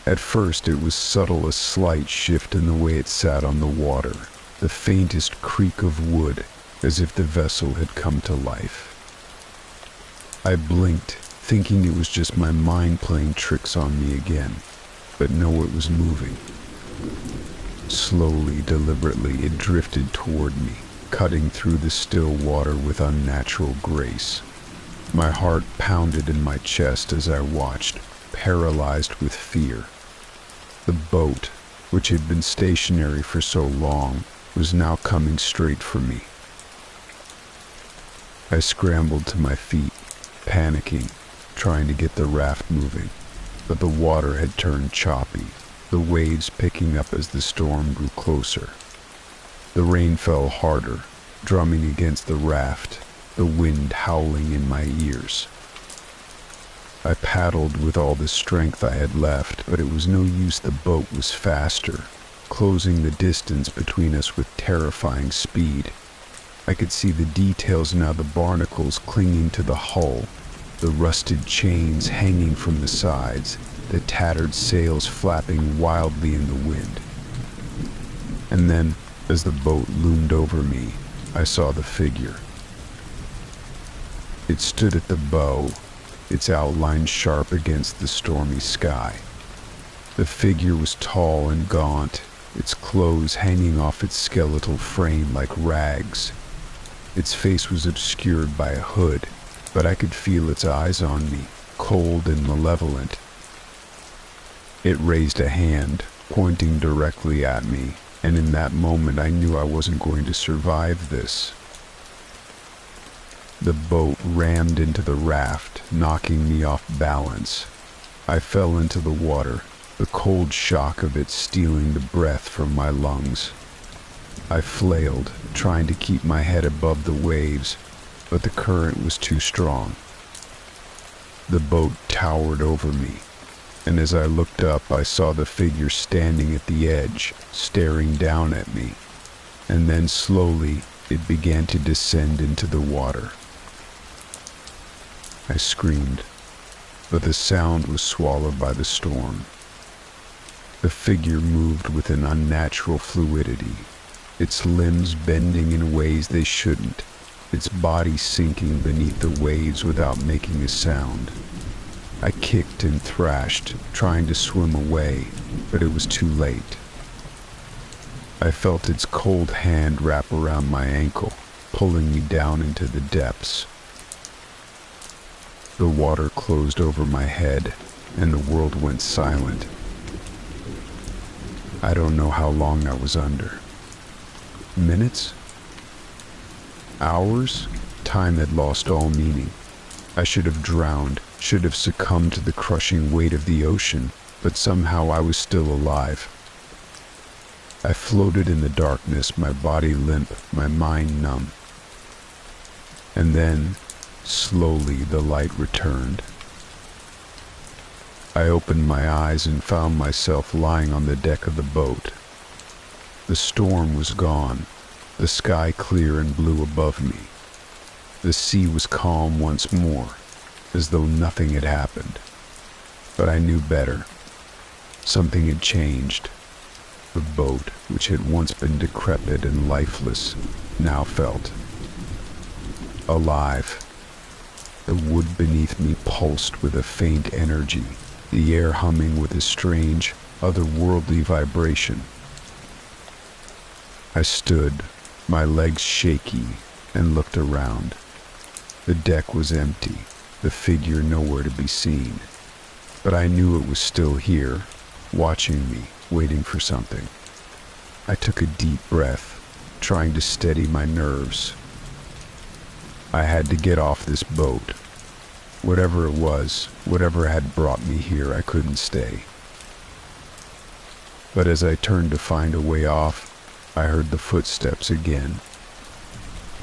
At first it was subtle, a slight shift in the way it sat on the water, the faintest creak of wood, as if the vessel had come to life. I blinked, thinking it was just my mind playing tricks on me again, but no, it was moving. Slowly, deliberately, it drifted toward me, cutting through the still water with unnatural grace. My heart pounded in my chest as I watched, paralyzed with fear. The boat, which had been stationary for so long, was now coming straight for me. I scrambled to my feet, panicking, trying to get the raft moving, but the water had turned choppy, the waves picking up as the storm grew closer. The rain fell harder, drumming against the raft, the wind howling in my ears. I paddled with all the strength I had left, but it was no use. The boat was faster, closing the distance between us with terrifying speed. I could see the details now, the barnacles clinging to the hull, the rusted chains hanging from the sides, the tattered sails flapping wildly in the wind. And then, as the boat loomed over me, I saw the figure. It stood at the bow, its outline sharp against the stormy sky. The figure was tall and gaunt, its clothes hanging off its skeletal frame like rags. Its face was obscured by a hood, but I could feel its eyes on me, cold and malevolent. It raised a hand, pointing directly at me, and in that moment I knew I wasn't going to survive this. The boat rammed into the raft, knocking me off balance. I fell into the water, the cold shock of it stealing the breath from my lungs. I flailed, trying to keep my head above the waves, but the current was too strong. The boat towered over me, and as I looked up, I saw the figure standing at the edge, staring down at me, and then slowly it began to descend into the water. I screamed, but the sound was swallowed by the storm. The figure moved with an unnatural fluidity, its limbs bending in ways they shouldn't, its body sinking beneath the waves without making a sound. I kicked and thrashed, trying to swim away, but it was too late. I felt its cold hand wrap around my ankle, pulling me down into the depths. The water closed over my head, and the world went silent. I don't know how long I was under. Minutes? Hours? Time had lost all meaning. I should have drowned, should have succumbed to the crushing weight of the ocean, but somehow I was still alive. I floated in the darkness, my body limp, my mind numb. And then, slowly, the light returned. I opened my eyes and found myself lying on the deck of the boat. The storm was gone, the sky clear and blue above me. The sea was calm once more, as though nothing had happened. But I knew better. Something had changed. The boat, which had once been decrepit and lifeless, now felt alive. The wood beneath me pulsed with a faint energy, the air humming with a strange, otherworldly vibration. I stood, my legs shaky, and looked around. The deck was empty, the figure nowhere to be seen. But I knew it was still here, watching me, waiting for something. I took a deep breath, trying to steady my nerves. I had to get off this boat. Whatever it was, whatever had brought me here, I couldn't stay. But as I turned to find a way off, I heard the footsteps again.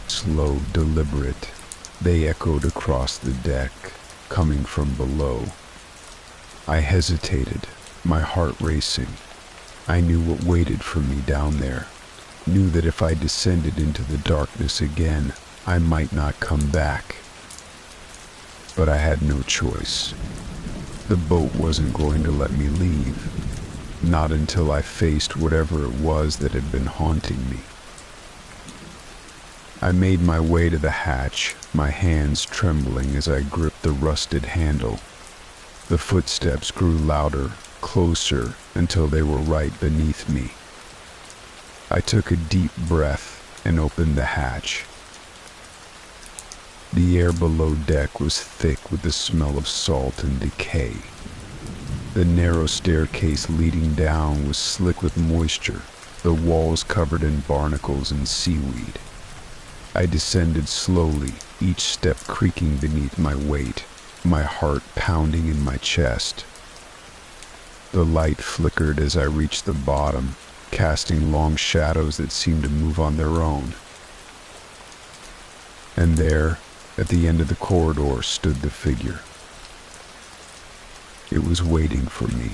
Slow, deliberate, they echoed across the deck, coming from below. I hesitated, my heart racing. I knew what waited for me down there, knew that if I descended into the darkness again, I might not come back. But I had no choice. The boat wasn't going to let me leave, not until I faced whatever it was that had been haunting me. I made my way to the hatch, my hands trembling as I gripped the rusted handle. The footsteps grew louder, closer, until they were right beneath me. I took a deep breath and opened the hatch. The air below deck was thick with the smell of salt and decay. The narrow staircase leading down was slick with moisture, the walls covered in barnacles and seaweed. I descended slowly, each step creaking beneath my weight, my heart pounding in my chest. The light flickered as I reached the bottom, casting long shadows that seemed to move on their own. And there, at the end of the corridor, stood the figure. It was waiting for me.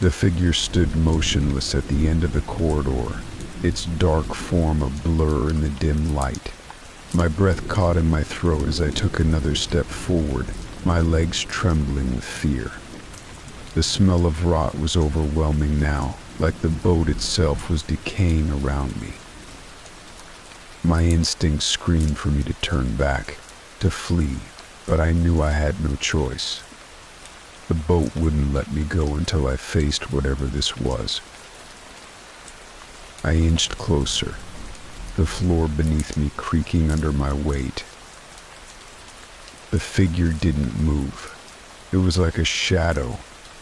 The figure stood motionless at the end of the corridor, its dark form a blur in the dim light. My breath caught in my throat as I took another step forward, my legs trembling with fear. The smell of rot was overwhelming now, like the boat itself was decaying around me. My instincts screamed for me to turn back, to flee, but I knew I had no choice. The boat wouldn't let me go until I faced whatever this was. I inched closer, the floor beneath me creaking under my weight. The figure didn't move. It was like a shadow,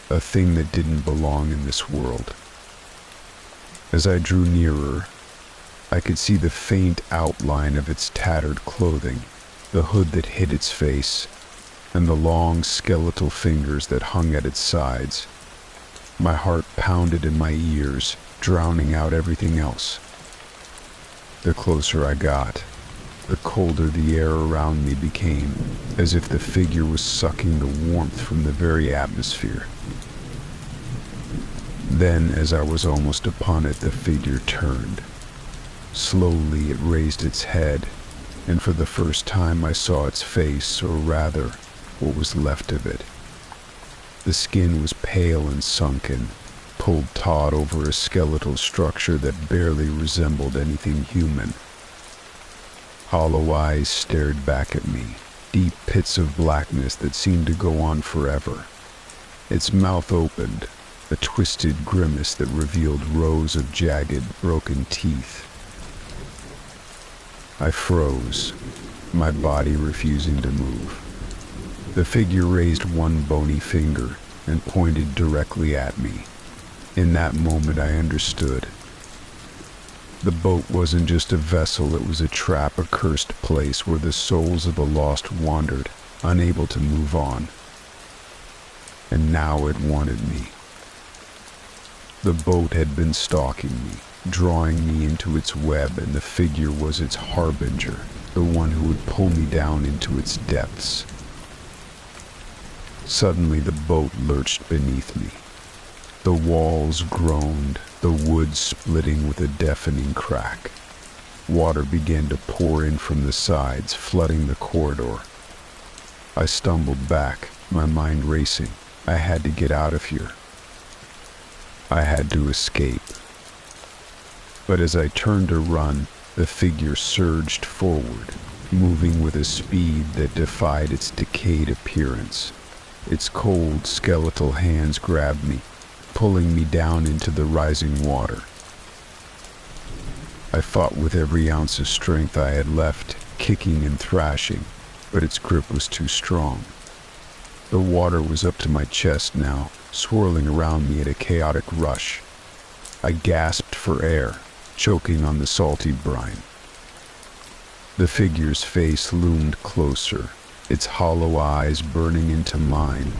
a thing that didn't belong in this world. As I drew nearer, I could see the faint outline of its tattered clothing, the hood that hid its face, and the long skeletal fingers that hung at its sides. My heart pounded in my ears, drowning out everything else. The closer I got, the colder the air around me became, as if the figure was sucking the warmth from the very atmosphere. Then, as I was almost upon it, the figure turned. Slowly it raised its head, and for the first time I saw its face, or rather, what was left of it. The skin was pale and sunken, pulled taut over a skeletal structure that barely resembled anything human. Hollow eyes stared back at me, deep pits of blackness that seemed to go on forever. Its mouth opened, a twisted grimace that revealed rows of jagged, broken teeth. I froze, my body refusing to move. The figure raised one bony finger and pointed directly at me. In that moment I understood. The boat wasn't just a vessel, it was a trap, a cursed place where the souls of the lost wandered, unable to move on. And now it wanted me. The boat had been stalking me, drawing me into its web, and the figure was its harbinger, the one who would pull me down into its depths. Suddenly the boat lurched beneath me. The walls groaned, the wood splitting with a deafening crack. Water began to pour in from the sides, flooding the corridor. I stumbled back, my mind racing. I had to get out of here. I had to escape. But as I turned to run, the figure surged forward, moving with a speed that defied its decayed appearance. Its cold, skeletal hands grabbed me, pulling me down into the rising water. I fought with every ounce of strength I had left, kicking and thrashing, but its grip was too strong. The water was up to my chest now, swirling around me at a chaotic rush. I gasped for air, choking on the salty brine. The figure's face loomed closer, its hollow eyes burning into mine,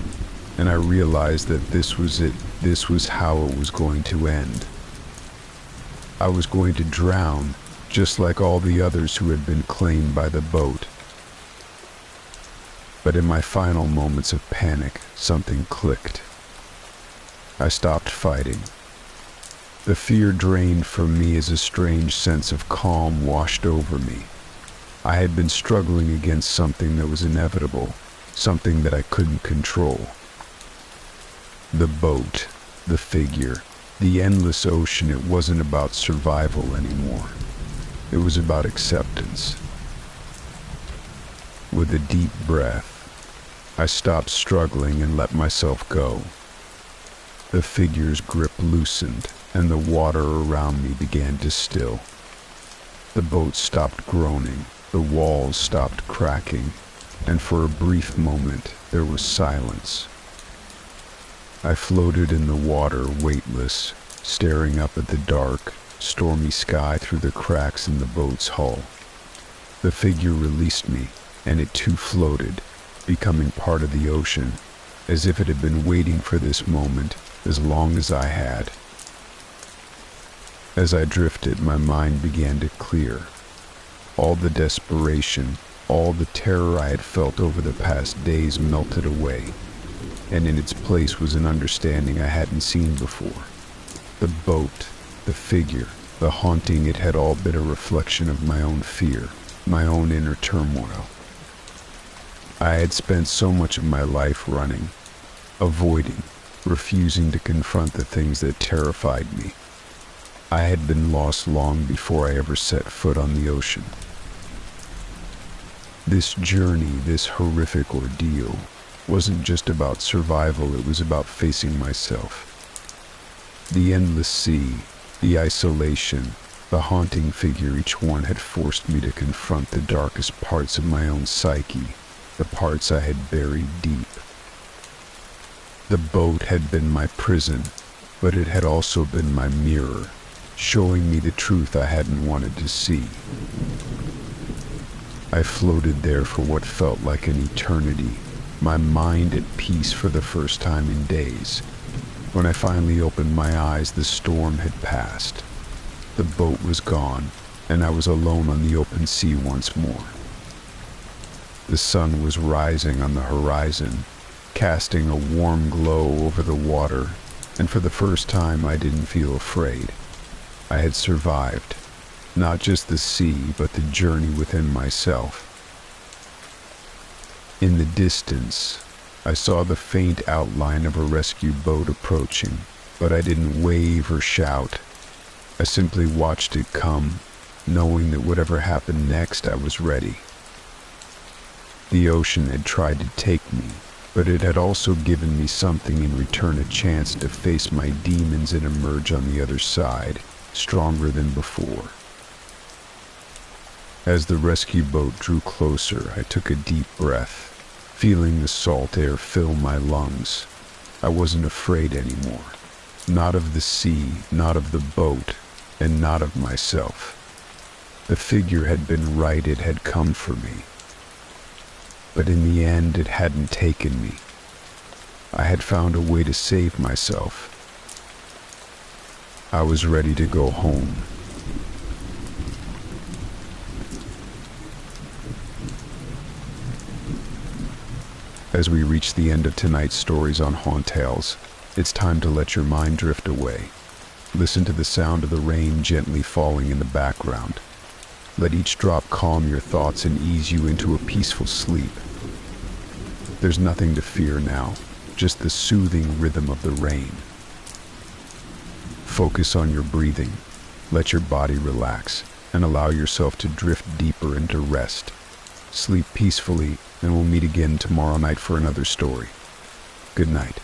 and I realized that this was it. This was how it was going to end. I was going to drown, just like all the others who had been claimed by the boat. But in my final moments of panic, something clicked. I stopped fighting. The fear drained from me as a strange sense of calm washed over me. I had been struggling against something that was inevitable, something that I couldn't control. The boat, the figure, the endless ocean, it wasn't about survival anymore. It was about acceptance. With a deep breath, I stopped struggling and let myself go. The figure's grip loosened, and the water around me began to still. The boat stopped groaning, the walls stopped cracking, and for a brief moment there was silence. I floated in the water, weightless, staring up at the dark, stormy sky through the cracks in the boat's hull. The figure released me, and it too floated, becoming part of the ocean, as if it had been waiting for this moment as long as I had. As I drifted, my mind began to clear. All the desperation, all the terror I had felt over the past days melted away, and in its place was an understanding I hadn't seen before. The boat, the figure, the haunting, it had all been a reflection of my own fear, my own inner turmoil. I had spent so much of my life running, avoiding, refusing to confront the things that terrified me. I had been lost long before I ever set foot on the ocean. This journey, this horrific ordeal, wasn't just about survival, it was about facing myself. The endless sea, the isolation, the haunting figure, each one had forced me to confront the darkest parts of my own psyche, the parts I had buried deep. The boat had been my prison, but it had also been my mirror, showing me the truth I hadn't wanted to see. I floated there for what felt like an eternity, my mind at peace for the first time in days. When I finally opened my eyes, the storm had passed. The boat was gone, and I was alone on the open sea once more. The sun was rising on the horizon, casting a warm glow over the water, and for the first time I didn't feel afraid. I had survived, not just the sea, but the journey within myself. In the distance, I saw the faint outline of a rescue boat approaching, but I didn't wave or shout. I simply watched it come, knowing that whatever happened next, I was ready. The ocean had tried to take me, but it had also given me something in return, a chance to face my demons and emerge on the other side, stronger than before. As the rescue boat drew closer, I took a deep breath, feeling the salt air fill my lungs. I wasn't afraid anymore. Not of the sea, not of the boat, and not of myself. The figure had been right, it had come for me. But in the end, it hadn't taken me. I had found a way to save myself. I was ready to go home. As we reach the end of tonight's stories on Hauntales, it's time to let your mind drift away. Listen to the sound of the rain gently falling in the background. Let each drop calm your thoughts and ease you into a peaceful sleep. There's nothing to fear now, just the soothing rhythm of the rain. Focus on your breathing, let your body relax, and allow yourself to drift deeper into rest. Sleep peacefully, and we'll meet again tomorrow night for another story. Good night.